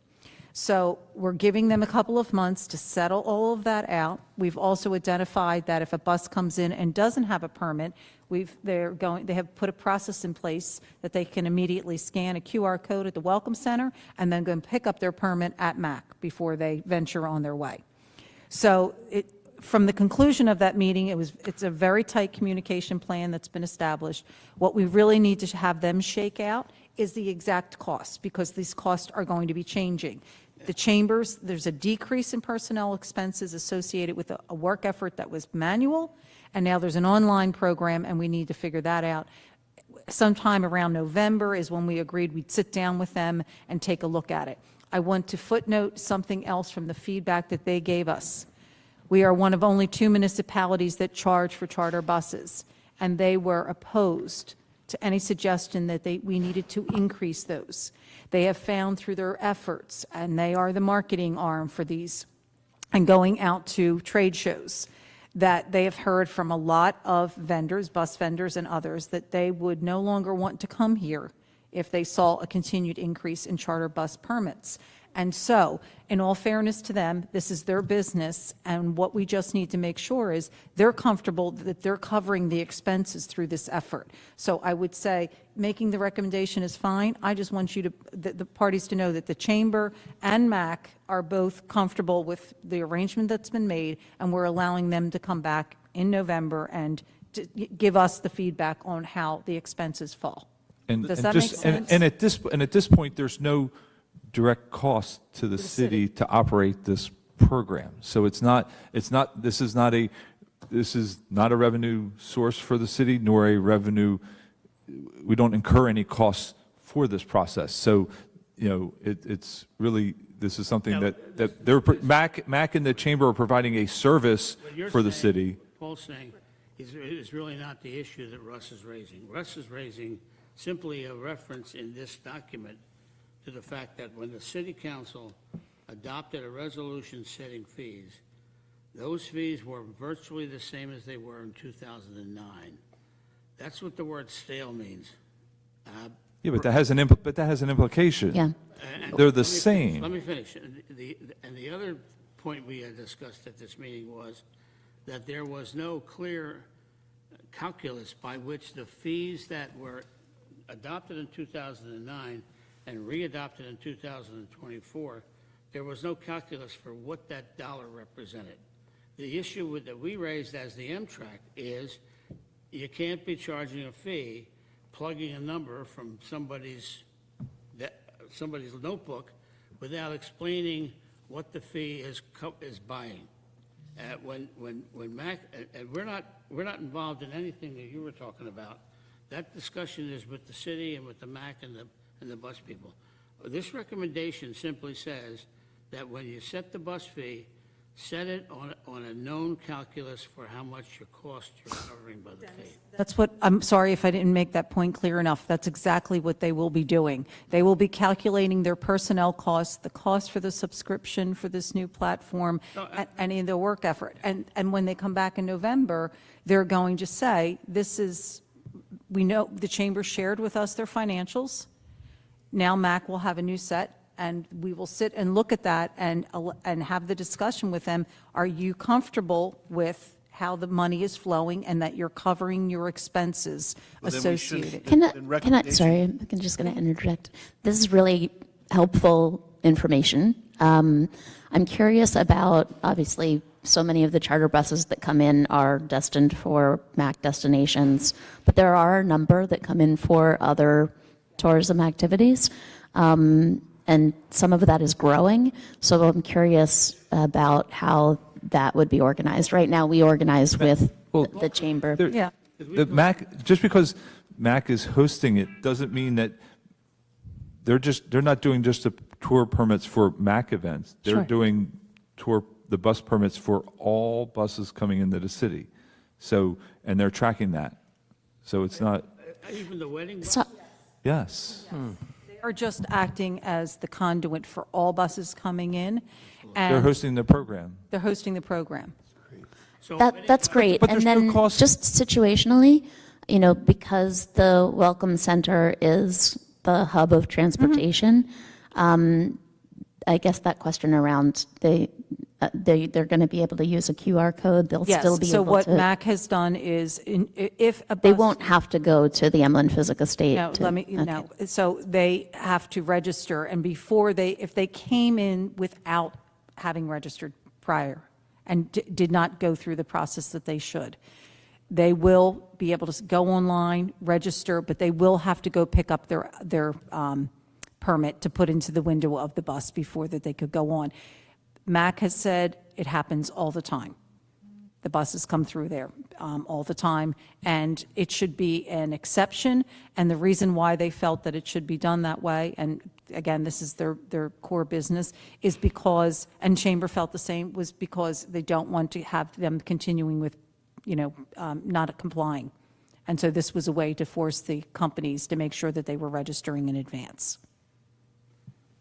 So we're giving them a couple of months to settle all of that out. We've also identified that if a bus comes in and doesn't have a permit, they have put a process in place that they can immediately scan a QR code at the Welcome Center and then go and pick up their permit at MAC before they venture on their way. So from the conclusion of that meeting, it's a very tight communication plan that's been established. What we really need to have them shake out is the exact costs, because these costs are going to be changing. The chambers, there's a decrease in personnel expenses associated with a work effort that was manual, and now there's an online program, and we need to figure that out. Sometime around November is when we agreed we'd sit down with them and take a look at it. I want to footnote something else from the feedback that they gave us. We are one of only 2 municipalities that charge for charter buses, and they were opposed to any suggestion that we needed to increase those. They have found through their efforts, and they are the marketing arm for these, and going out to trade shows, that they have heard from a lot of vendors, bus vendors and others, that they would no longer want to come here if they saw a continued increase in charter bus permits. And so, in all fairness to them, this is their business, and what we just need to make sure is they're comfortable that they're covering the expenses through this effort. So I would say making the recommendation is fine. I just want you to, the parties to know that the Chamber and MAC are both comfortable with the arrangement that's been made, and we're allowing them to come back in November and to give us the feedback on how the expenses fall. Does that make sense? And at this point, there's no direct cost to the city to operate this program. So this is not a revenue source for the city, nor a revenue, we don't incur any costs for this process. So, it's really, this is something that MAC and the Chamber are providing a service for the city. What Paul's saying is really not the issue that Russ is raising. Russ is raising simply a reference in this document to the fact that when the city council adopted a resolution setting fees, those fees were virtually the same as they were in 2009. That's what the word stale means. Yeah, but that has an implication. Yeah. They're the same. Let me finish. And the other point we had discussed at this meeting was that there was no clear calculus by which the fees that were adopted in 2009 and readopted in 2024, there was no calculus for what that dollar represented. The issue that we raised as the Mtrac is you can't be charging a fee, plugging a number from somebody's notebook without explaining what the fee is buying. When MAC, and we're not involved in anything that you were talking about. That discussion is with the city and with the MAC and the bus people. This recommendation simply says that when you set the bus fee, set it on a known calculus for how much your cost you're covering by the fee. That's what, I'm sorry if I didn't make that point clear enough. That's exactly what they will be doing. They will be calculating their personnel costs, the cost for the subscription for this new platform, and in their work effort. And when they come back in November, they're going to say, we know the chamber shared with us their financials. Now MAC will have a new set, and we will sit and look at that and have the discussion with them. Are you comfortable with how the money is flowing and that you're covering your expenses Well, then we shouldn't- associated? then Can I, recommendation- sorry, I'm just going to interject. This is really helpful information. I'm curious about, obviously, so many of the charter buses that come in are destined for MAC destinations, but there are a number that come in for other tourism activities, and some of that is growing. So I'm curious about how that would be organized. Right now, we organize with Well, the chamber. There- Yeah. The MAC, just because MAC is hosting it, doesn't mean that they're not doing just the tour permits for MAC events. They're Sure. doing the bus permits for all buses coming into the city. So, and they're tracking that. So it's not, Even the wedding? So, yes. They are just acting as the conduit for all buses coming in, They're and hosting the program. they're hosting the program. So that's great. But And there's no then cost. just situationally, because the Welcome Center is the hub of transportation, I guess that question around they're going to be able to use a QR code, they'll still be Yes, so able what to. MAC has done is, if a bus... They won't have to go to the Emlyn Physic Estate. No, to- let me, okay. no. So they have to register, and if they came in without having registered prior and did not go through the process that they should, they will be able to go online, register, but they will have to go pick up their permit to put into the window of the bus before that they could go on. MAC has said it happens all the time. The buses come through there all the time, and it should be an exception. And the reason why they felt that it should be done that way, and again, this is their core business, is because, and Chamber felt the same, was because they don't want to have them continuing with, not complying. And so this was a way to force the companies to make sure that they were registering in advance.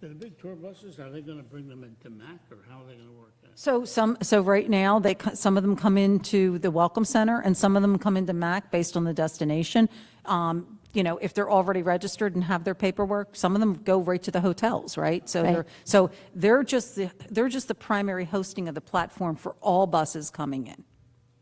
The big tour buses, are they going to bring them into MAC, or how are they going to work that? So right now, some of them come into the Welcome Center, and some of them come into MAC based on the destination. If they're already registered and have their paperwork, some of them go right to the hotels, right? Right. So they're just the primary hosting of the platform for all buses coming in.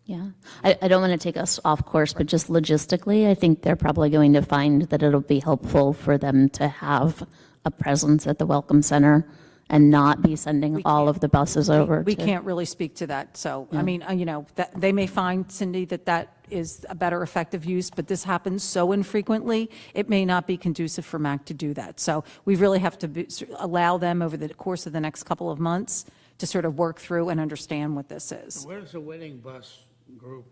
Yeah. I don't want to take us off course, but just logistically, I think they're probably going to find that it'll be helpful for them to have a presence at the Welcome Center and not be sending all of the buses over. We to- can't really speak to that. So, I mean, that they may find, Cindy, that is a better effective use, but this happens so infrequently, it may not be conducive for MAC to do that. So we really have to allow them over the course of the next couple of months to sort of work through and understand what this is. Where's the wedding bus group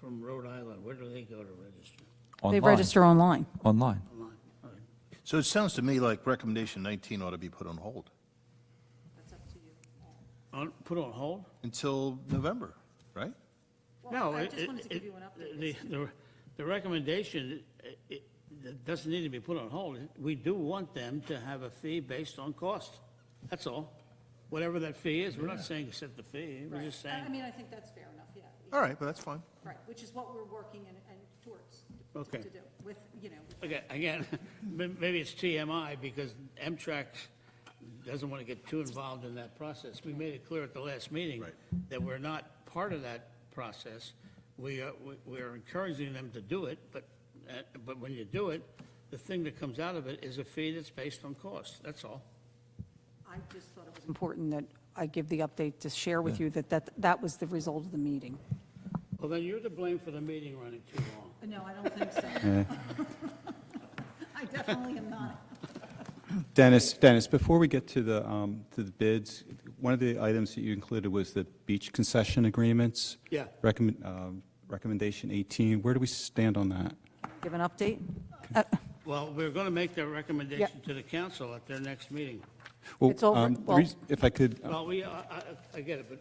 from Rhode Island? Where do they go to register? They Online. register online. Online. Online. All right. So it sounds to me like recommendation 19 ought to be put on hold Put on hold? until November, right? No, I just wanted to give you an update. the recommendation, it doesn't need to be put on hold. We do want them to have a fee based on cost. That's all. Whatever that fee is, we're not saying set the fee, we're just saying, I think that's fair enough, yeah. All right, but that's fine. Right, which is what we're working and towards Okay. to do with, again, maybe it's TMI because Mtrac doesn't want to get too involved in that process. We made it clear at the last meeting that we're not part of that process. We are encouraging them to do it, but when you do it, the thing that comes out of it is a fee that's based on cost, that's all. I just thought it was important that I give the update to share with you that was the result of the meeting. Well, then you're to blame for the meeting running too long. No, I don't think so. I definitely am not. Dennis, before we get to the bids, one of the items that you included was the beach concession agreements. Yeah. Recommendation 18, where do we stand on that? Give an update? Well, we're going to make that recommendation to the council at their next meeting. Well, It's over. the Well- if I could, Well, I get it, but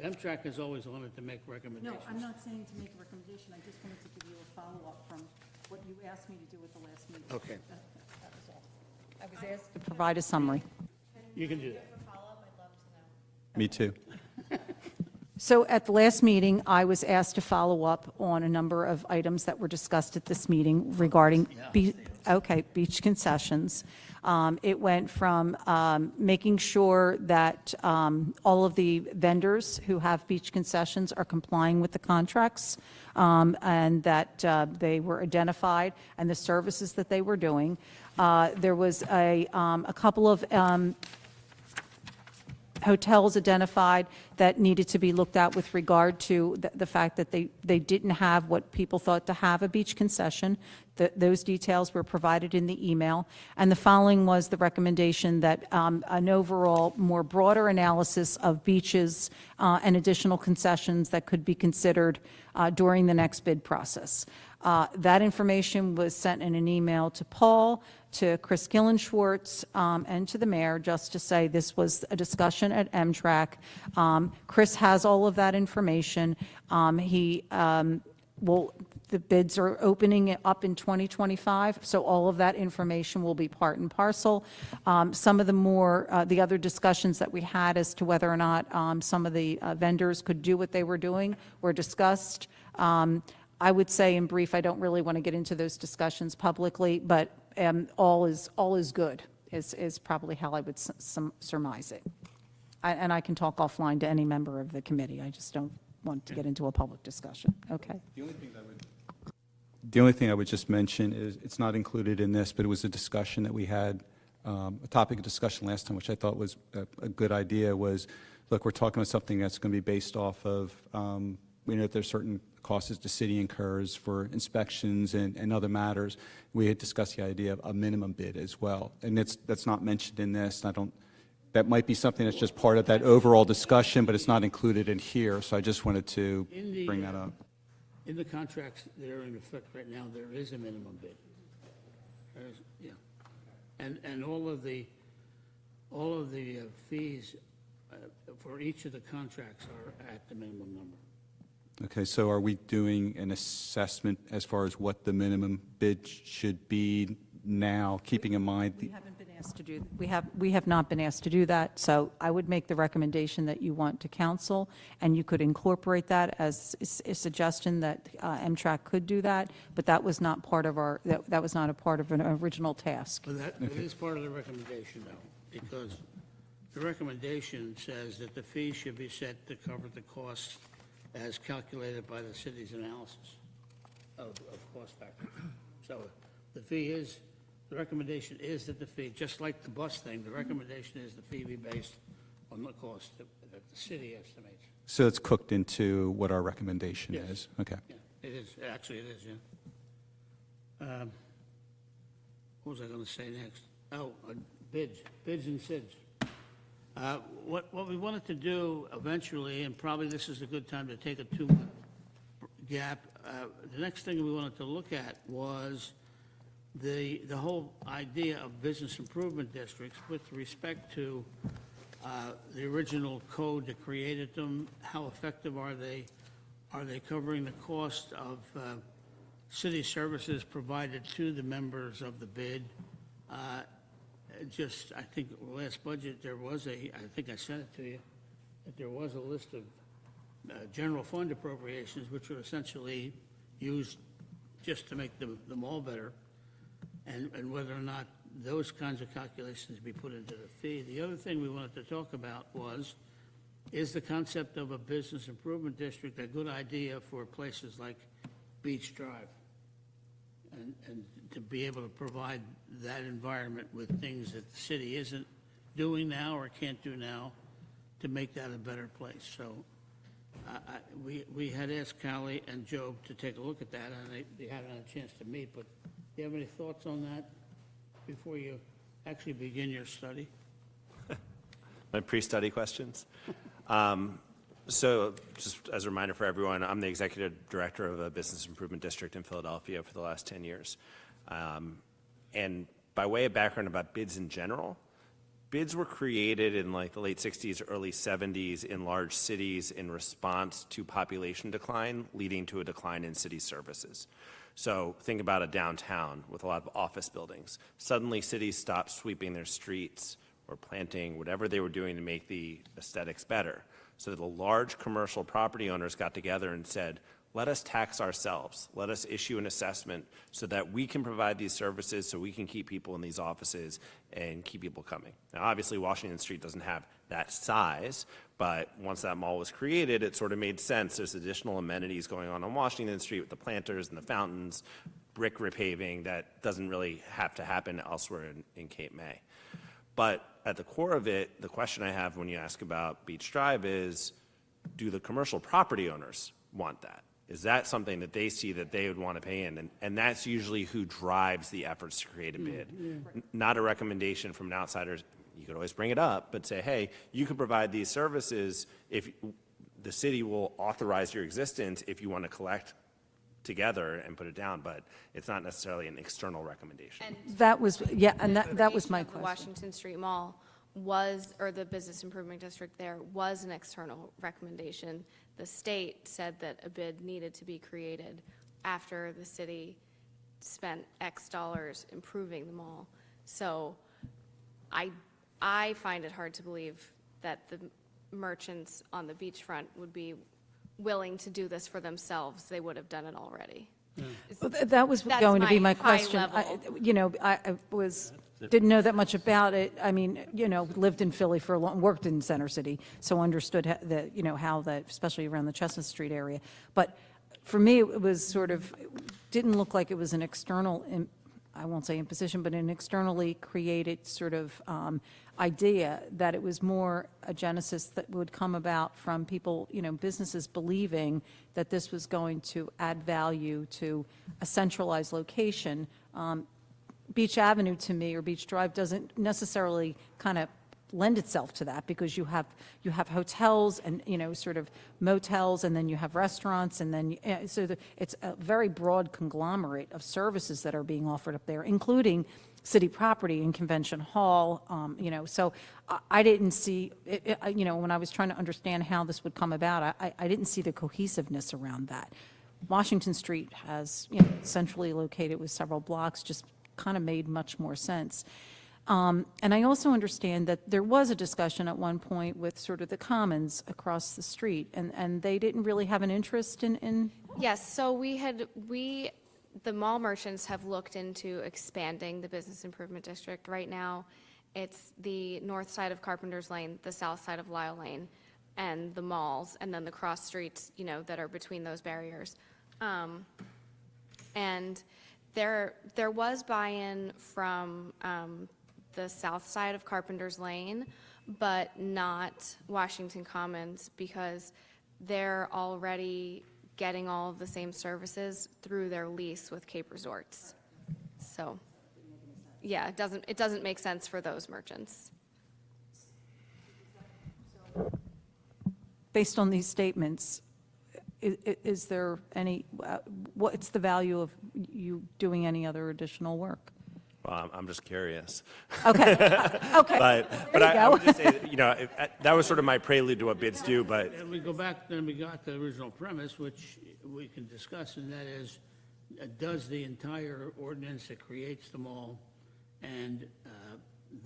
Mtrac has always wanted to make recommendations. No, I'm not saying to make a recommendation, I just wanted to give you a follow-up from what you asked me to do at the last meeting. Okay. That was all. I was asked to provide a summary. You can do that. me too. So at the last meeting, I was asked to follow up on a number of items that were discussed at this meeting regarding Okay, beach concessions. It went from making sure that all of the vendors who have beach concessions are complying with the contracts, and that they were identified, and the services that they were doing. There was a couple of hotels identified that needed to be looked at with regard to the fact that they didn't have what people thought to have a beach concession. Those details were provided in the email. And the following was the recommendation that an overall, more broader analysis of beaches and additional concessions that could be considered during the next bid process. That information was sent in an email to Paul, to Chris Gillenschwartz, and to the mayor, just to say this was a discussion at Mtrac. Chris has all of that information. The bids are opening up in 2025, so all of that information will be part and parcel. Some of the other discussions that we had as to whether or not some of the vendors could do what they were doing were discussed. I would say in brief, I don't really want to get into those discussions publicly, but all is good, is probably how I would surmise it. And I can talk offline to any member of the committee. I just don't want to get into a public discussion. Okay. The only thing I would just mention is, it's not included in this, but it was a discussion that we had, a topic of discussion last time, which I thought was a good idea, was, look, we're talking about something that's going to be based off of, we know that there's certain costs the city incurs for inspections and other matters. We had discussed the idea of a minimum bid as well, and that's not mentioned in this. That might be something that's just part of that overall discussion, but it's not included in here, so I just wanted to bring that up. In the contracts that are in effect right now, there is a minimum bid. Yeah. And all of the fees for each of the contracts are at the minimum number. Okay, so are we doing an assessment as far as what the minimum bid should be now, keeping in mind We haven't been asked to do, we have not been asked to do that, so I would make the recommendation that you want to council, and you could incorporate that as a suggestion that Mtrac could do that, but that was not part of that was not a part of an original task. But that is part of the recommendation, though, because the recommendation says that the fee should be set to cover the costs as calculated by the city's analysis of cost factor. So the recommendation is that the fee, just like the bus thing, the recommendation is the fee be based on the cost that the city estimates. So it's cooked into what our recommendation Yes. is? Okay. Yeah, it is, actually it is, yeah. What was I going to say next? Oh, bids and SIDS. What we wanted to do eventually, and probably this is a good time to take a 2-month gap, the next thing we wanted to look at was the whole idea of business improvement districts with respect to the original code that created them. How effective are they? Are they covering the cost of city services provided to the members of the bid? I think last budget, I think I sent it to you, that there was a list of general fund appropriations, which were essentially used just to make the mall better, and whether or not those kinds of calculations be put into the fee. The other thing we wanted to talk about is the concept of a business improvement district a good idea for places like Beach Drive? And to be able to provide that environment with things that the city isn't doing now or can't do now to make that a better place. So we had asked Callie and Job to take a look at that, and they hadn't had a chance to meet, but do you have any thoughts on that before you actually begin your study? My pre-study questions. So just as a reminder for everyone, I'm the executive director of a business improvement district in Philadelphia for the last 10 years. And by way of background about bids in general, bids were created in like the late 60s, early 70s in large cities in response to population decline, leading to a decline in city services. So think about a downtown with a lot of office buildings. Suddenly cities stopped sweeping their streets or planting, whatever they were doing to make the aesthetics better. So the large commercial property owners got together and said, let us tax ourselves. Let us issue an assessment so that we can provide these services, so we can keep people in these offices and keep people coming. Now, obviously, Washington Street doesn't have that size, but once that mall was created, it sort of made sense. There's additional amenities going on Washington Street with the planters and the fountains, brick repaving that doesn't really have to happen elsewhere in Cape May. But at the core of it, the question I have when you ask about Beach Drive is, do the commercial property owners want that? Is that something that they see that they would want to pay in? And that's usually who drives the efforts to create a bid. Not a recommendation from an outsider. You could always bring it up, but say, hey, you can provide these services if the city will authorize your existence if you want to collect together and put it down, but it's not necessarily an external recommendation. And That was, yeah, and that was my the question. Washington Street Mall was, or the business improvement district there was an external recommendation. The state said that a bid needed to be created after the city spent X dollars improving the mall. So I find it hard to believe that the merchants on the beachfront would be willing to do this for themselves. They would have done it already. Well, that was That's going to be my my high question. level. I didn't know that much about it. I mean, lived in Philly for a long, worked in Center City, so understood how that, especially around the Chestnut Street area. But for me, it was sort of, didn't look like it was an external, I won't say imposition, but an externally created sort of idea, that it was more a genesis that would come about from people, businesses believing that this was going to add value to a centralized location. Beach Avenue, to me, or Beach Drive, doesn't necessarily kind of lend itself to that, because you have hotels and, sort of motels, and then you have restaurants, and then, it's a very broad conglomerate of services that are being offered up there, including city property and convention hall, so I didn't see, when I was trying to understand how this would come about, I didn't see the cohesiveness around that. Washington Street has, centrally located with several blocks, just kind of made much more sense. And I also understand that there was a discussion at one point with sort of the commons across the street, and they didn't really have an interest in. Yes, so the mall merchants have looked into expanding the business improvement district. Right now, it's the north side of Carpenter's Lane, the south side of Lyle Lane, and the malls, and then the cross streets, that are between those barriers. And there was buy-in from the south side of Carpenter's Lane, but not Washington Commons, because they're already getting all of the same services through their lease with Cape Resorts. So, yeah, it doesn't make sense for those merchants. Based on these statements, is there any, what's the value of you doing any other additional work? Well, I'm just curious. Okay, okay. But There you I go. would just say, that was sort of my prelude to what bids do, but And we go back, then we got the original premise, which we can discuss, and that is, does the entire ordinance that creates the mall and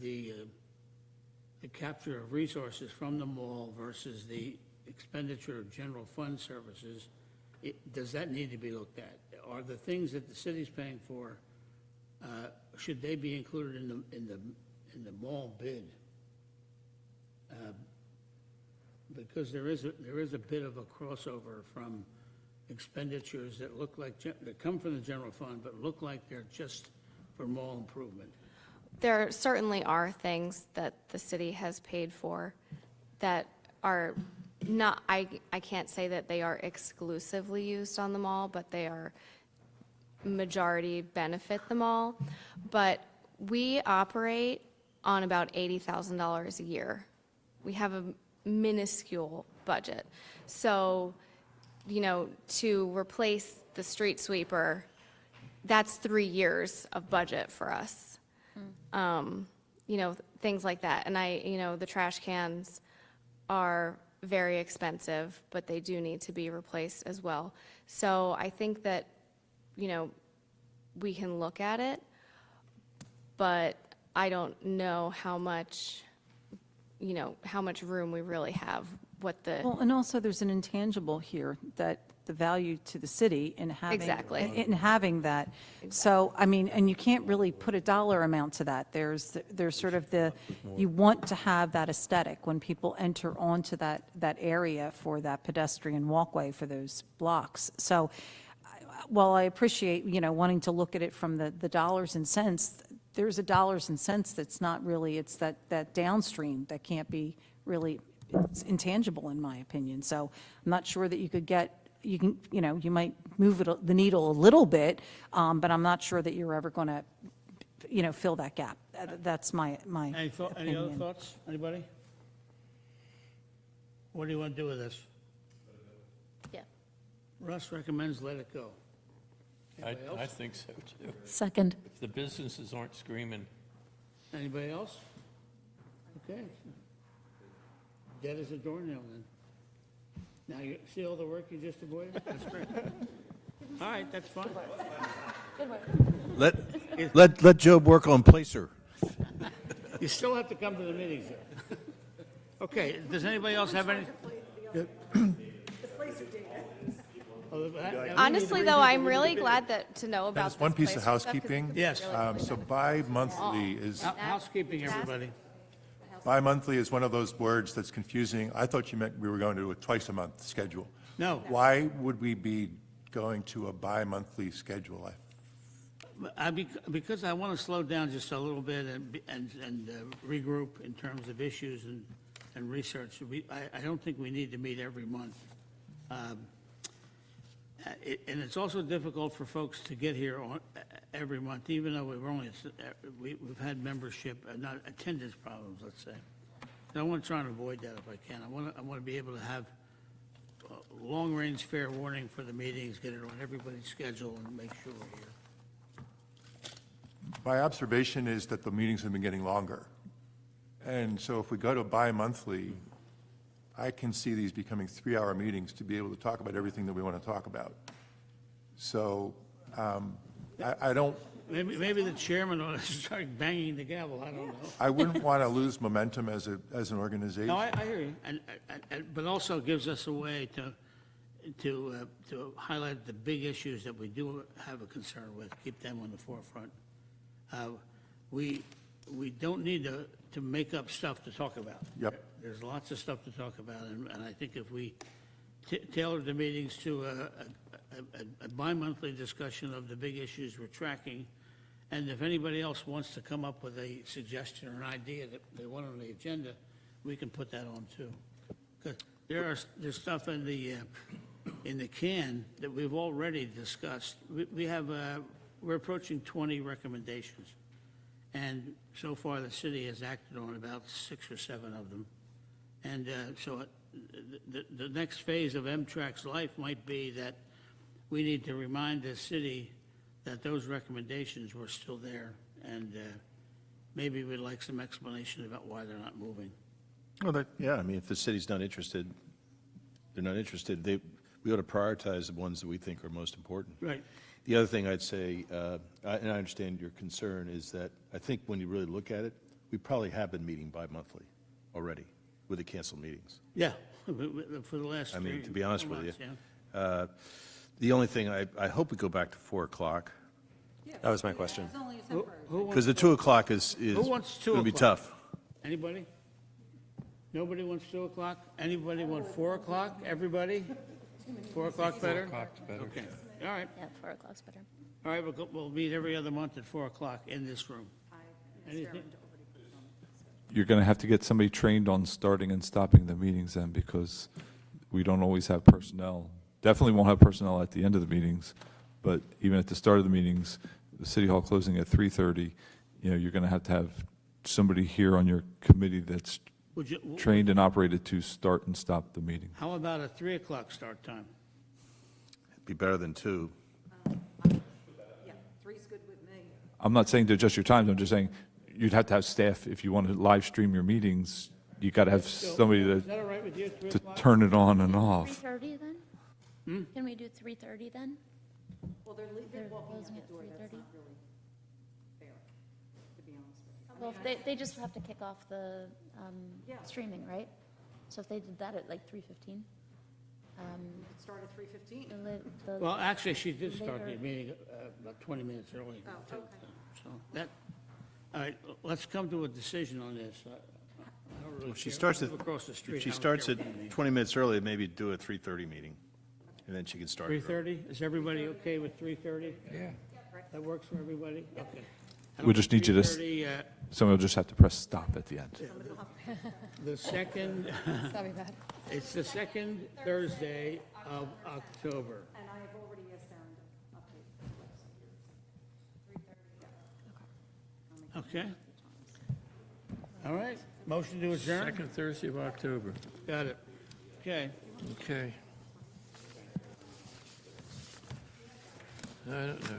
the capture of resources from the mall versus the expenditure of general fund services, does that need to be looked at? Are the things that the city's paying for, should they be included in the mall bid? Because there is a bit of a crossover from expenditures that look like, that come from the general fund, but look like they're just for mall improvement. There certainly are things that the city has paid for that are not, I can't say that they are exclusively used on the mall, but they are majority benefit the mall. But we operate on about $80,000 a year. We have a minuscule budget. So, to replace the street sweeper, that's 3 years of budget for us. Things like that. And the trash cans are very expensive, but they do need to be replaced as well. So I think that, we can look at it, but I don't know how much you know, how much room we really have, what the, Well, and also there's an intangible here that the value to the city in having. Exactly. In having that. So, I mean, and you can't really put a dollar amount to that. There's sort of you want to have that aesthetic when people enter onto that area for that pedestrian walkway for those blocks. So, while I appreciate, wanting to look at it from the dollars and cents, there's a dollars and cents that's not really, it's that downstream that can't be really, it's intangible in my opinion. So I'm not sure that you could you might move the needle a little bit, but I'm not sure that you're ever going to, fill that gap. That's my Any other opinion. thoughts? Anybody? What do you want to do with this? Yeah. Russ recommends let it go. Anybody I else? think so too. Second. If the businesses aren't screaming, Anybody else? Okay. Dead as a doornail then. Now, you see all the work you just avoided? That's great. All right, that's fine. Let Job work on Placer. You still have to come to the meetings, though. Okay, does anybody else have any? honestly, though, I'm really glad to know about Dennis, this one piece place of stuff, 'cause housekeeping. Yes. So bi-monthly is, Housekeeping, everybody. bi-monthly is one of those words that's confusing. I thought you meant we were going to a twice-a-month schedule. No. Why would we be going to a bi-monthly schedule? Because I want to slow down just a little bit and regroup in terms of issues and research. I don't think we need to meet every month. And it's also difficult for folks to get here every month, even though we've had membership, not attendance problems, let's say. And I want to try and avoid that if I can. I want to be able to have long-range fair warning for the meetings, get it on everybody's schedule, and make sure we're here. My observation is that the meetings have been getting longer. And so if we go to bi-monthly, I can see these becoming 3-hour meetings to be able to talk about everything that we want to talk about. So I don't, Maybe the chairman ought to start banging the gavel, I don't know. I wouldn't want to lose momentum as an organization. No, I hear you, but also gives us a way to highlight the big issues that we do have a concern with, keep them on the forefront. We don't need to make up stuff to talk about. Yep. There's lots of stuff to talk about, and I think if we tailor the meetings to a bi-monthly discussion of the big issues we're tracking, and if anybody else wants to come up with a suggestion or an idea that they want on the agenda, we can put that on too. Because there's stuff in the can that we've already discussed. We're approaching 20 recommendations, and so far the city has acted on about 6 or 7 of them. And so the next phase of Mtrac's life might be that we need to remind the city that those recommendations were still there, and maybe we'd like some explanation about why they're not moving. Well, yeah, I mean, if the city's not interested, they're not interested. We ought to prioritize the ones that we think are most important. Right. The other thing I'd say, and I understand your concern, is that I think when you really look at it, we probably have been meeting bi-monthly already with the canceled meetings. Yeah, for the last 3 I mean, to be honest with you. months, yeah. The only thing, I hope we go back to 4 o'clock, That was my question. Who wants because the 2 o'clock is Who wants 2 going to be o'clock? tough. Anybody? Nobody wants 2 o'clock? Anybody want 4 o'clock? Everybody? 4 o'clock better? 4 o'clock's better. Okay, all right. Yeah, 4 o'clock's better. All right, we'll meet every other month at 4 o'clock in this room. Anything? You're going to have to get somebody trained on starting and stopping the meetings then, because we don't always have personnel. Definitely won't have personnel at the end of the meetings, but even at the start of the meetings, the city hall closing at 3:30, you're going to have somebody here on your committee that's Would you, trained and operated to start and stop the meeting. how about a 3 o'clock start time? Be better than 2. Yeah, 3's good with me. I'm not saying to adjust your times, I'm just saying you'd have to have staff, if you want to live stream your meetings, you got to have somebody Is that all right with you, 3 to o'clock? turn it on and off. 3:30 then? Can we do 3:30 then? Well, they're They're walking closing out at the door, that's 3:30. not really fair, to be honest with you. Well, they just have to kick off the streaming, right? So if they did that at like 3:15? Start at 3:15. Well, actually, she did start the Later. meeting about 20 minutes early. too. So that, all right, let's come to a decision on this. I don't really If she care. starts I at, live across the street. if she I don't starts care at what time it is. 20 minutes early, maybe do a 3:30 meeting, and then she can start. early. 3:30? Is everybody okay with 3:30? Yeah. That works for everybody? Okay. We just need you to, 3:30, someone will just have to press stop at the end. the second, That'd be bad. it's the second Thursday of October. And I have already asked Aaron to update. Okay? All right, motion to adjourn? Second Thursday of October. Got it. Okay. Okay. I don't know.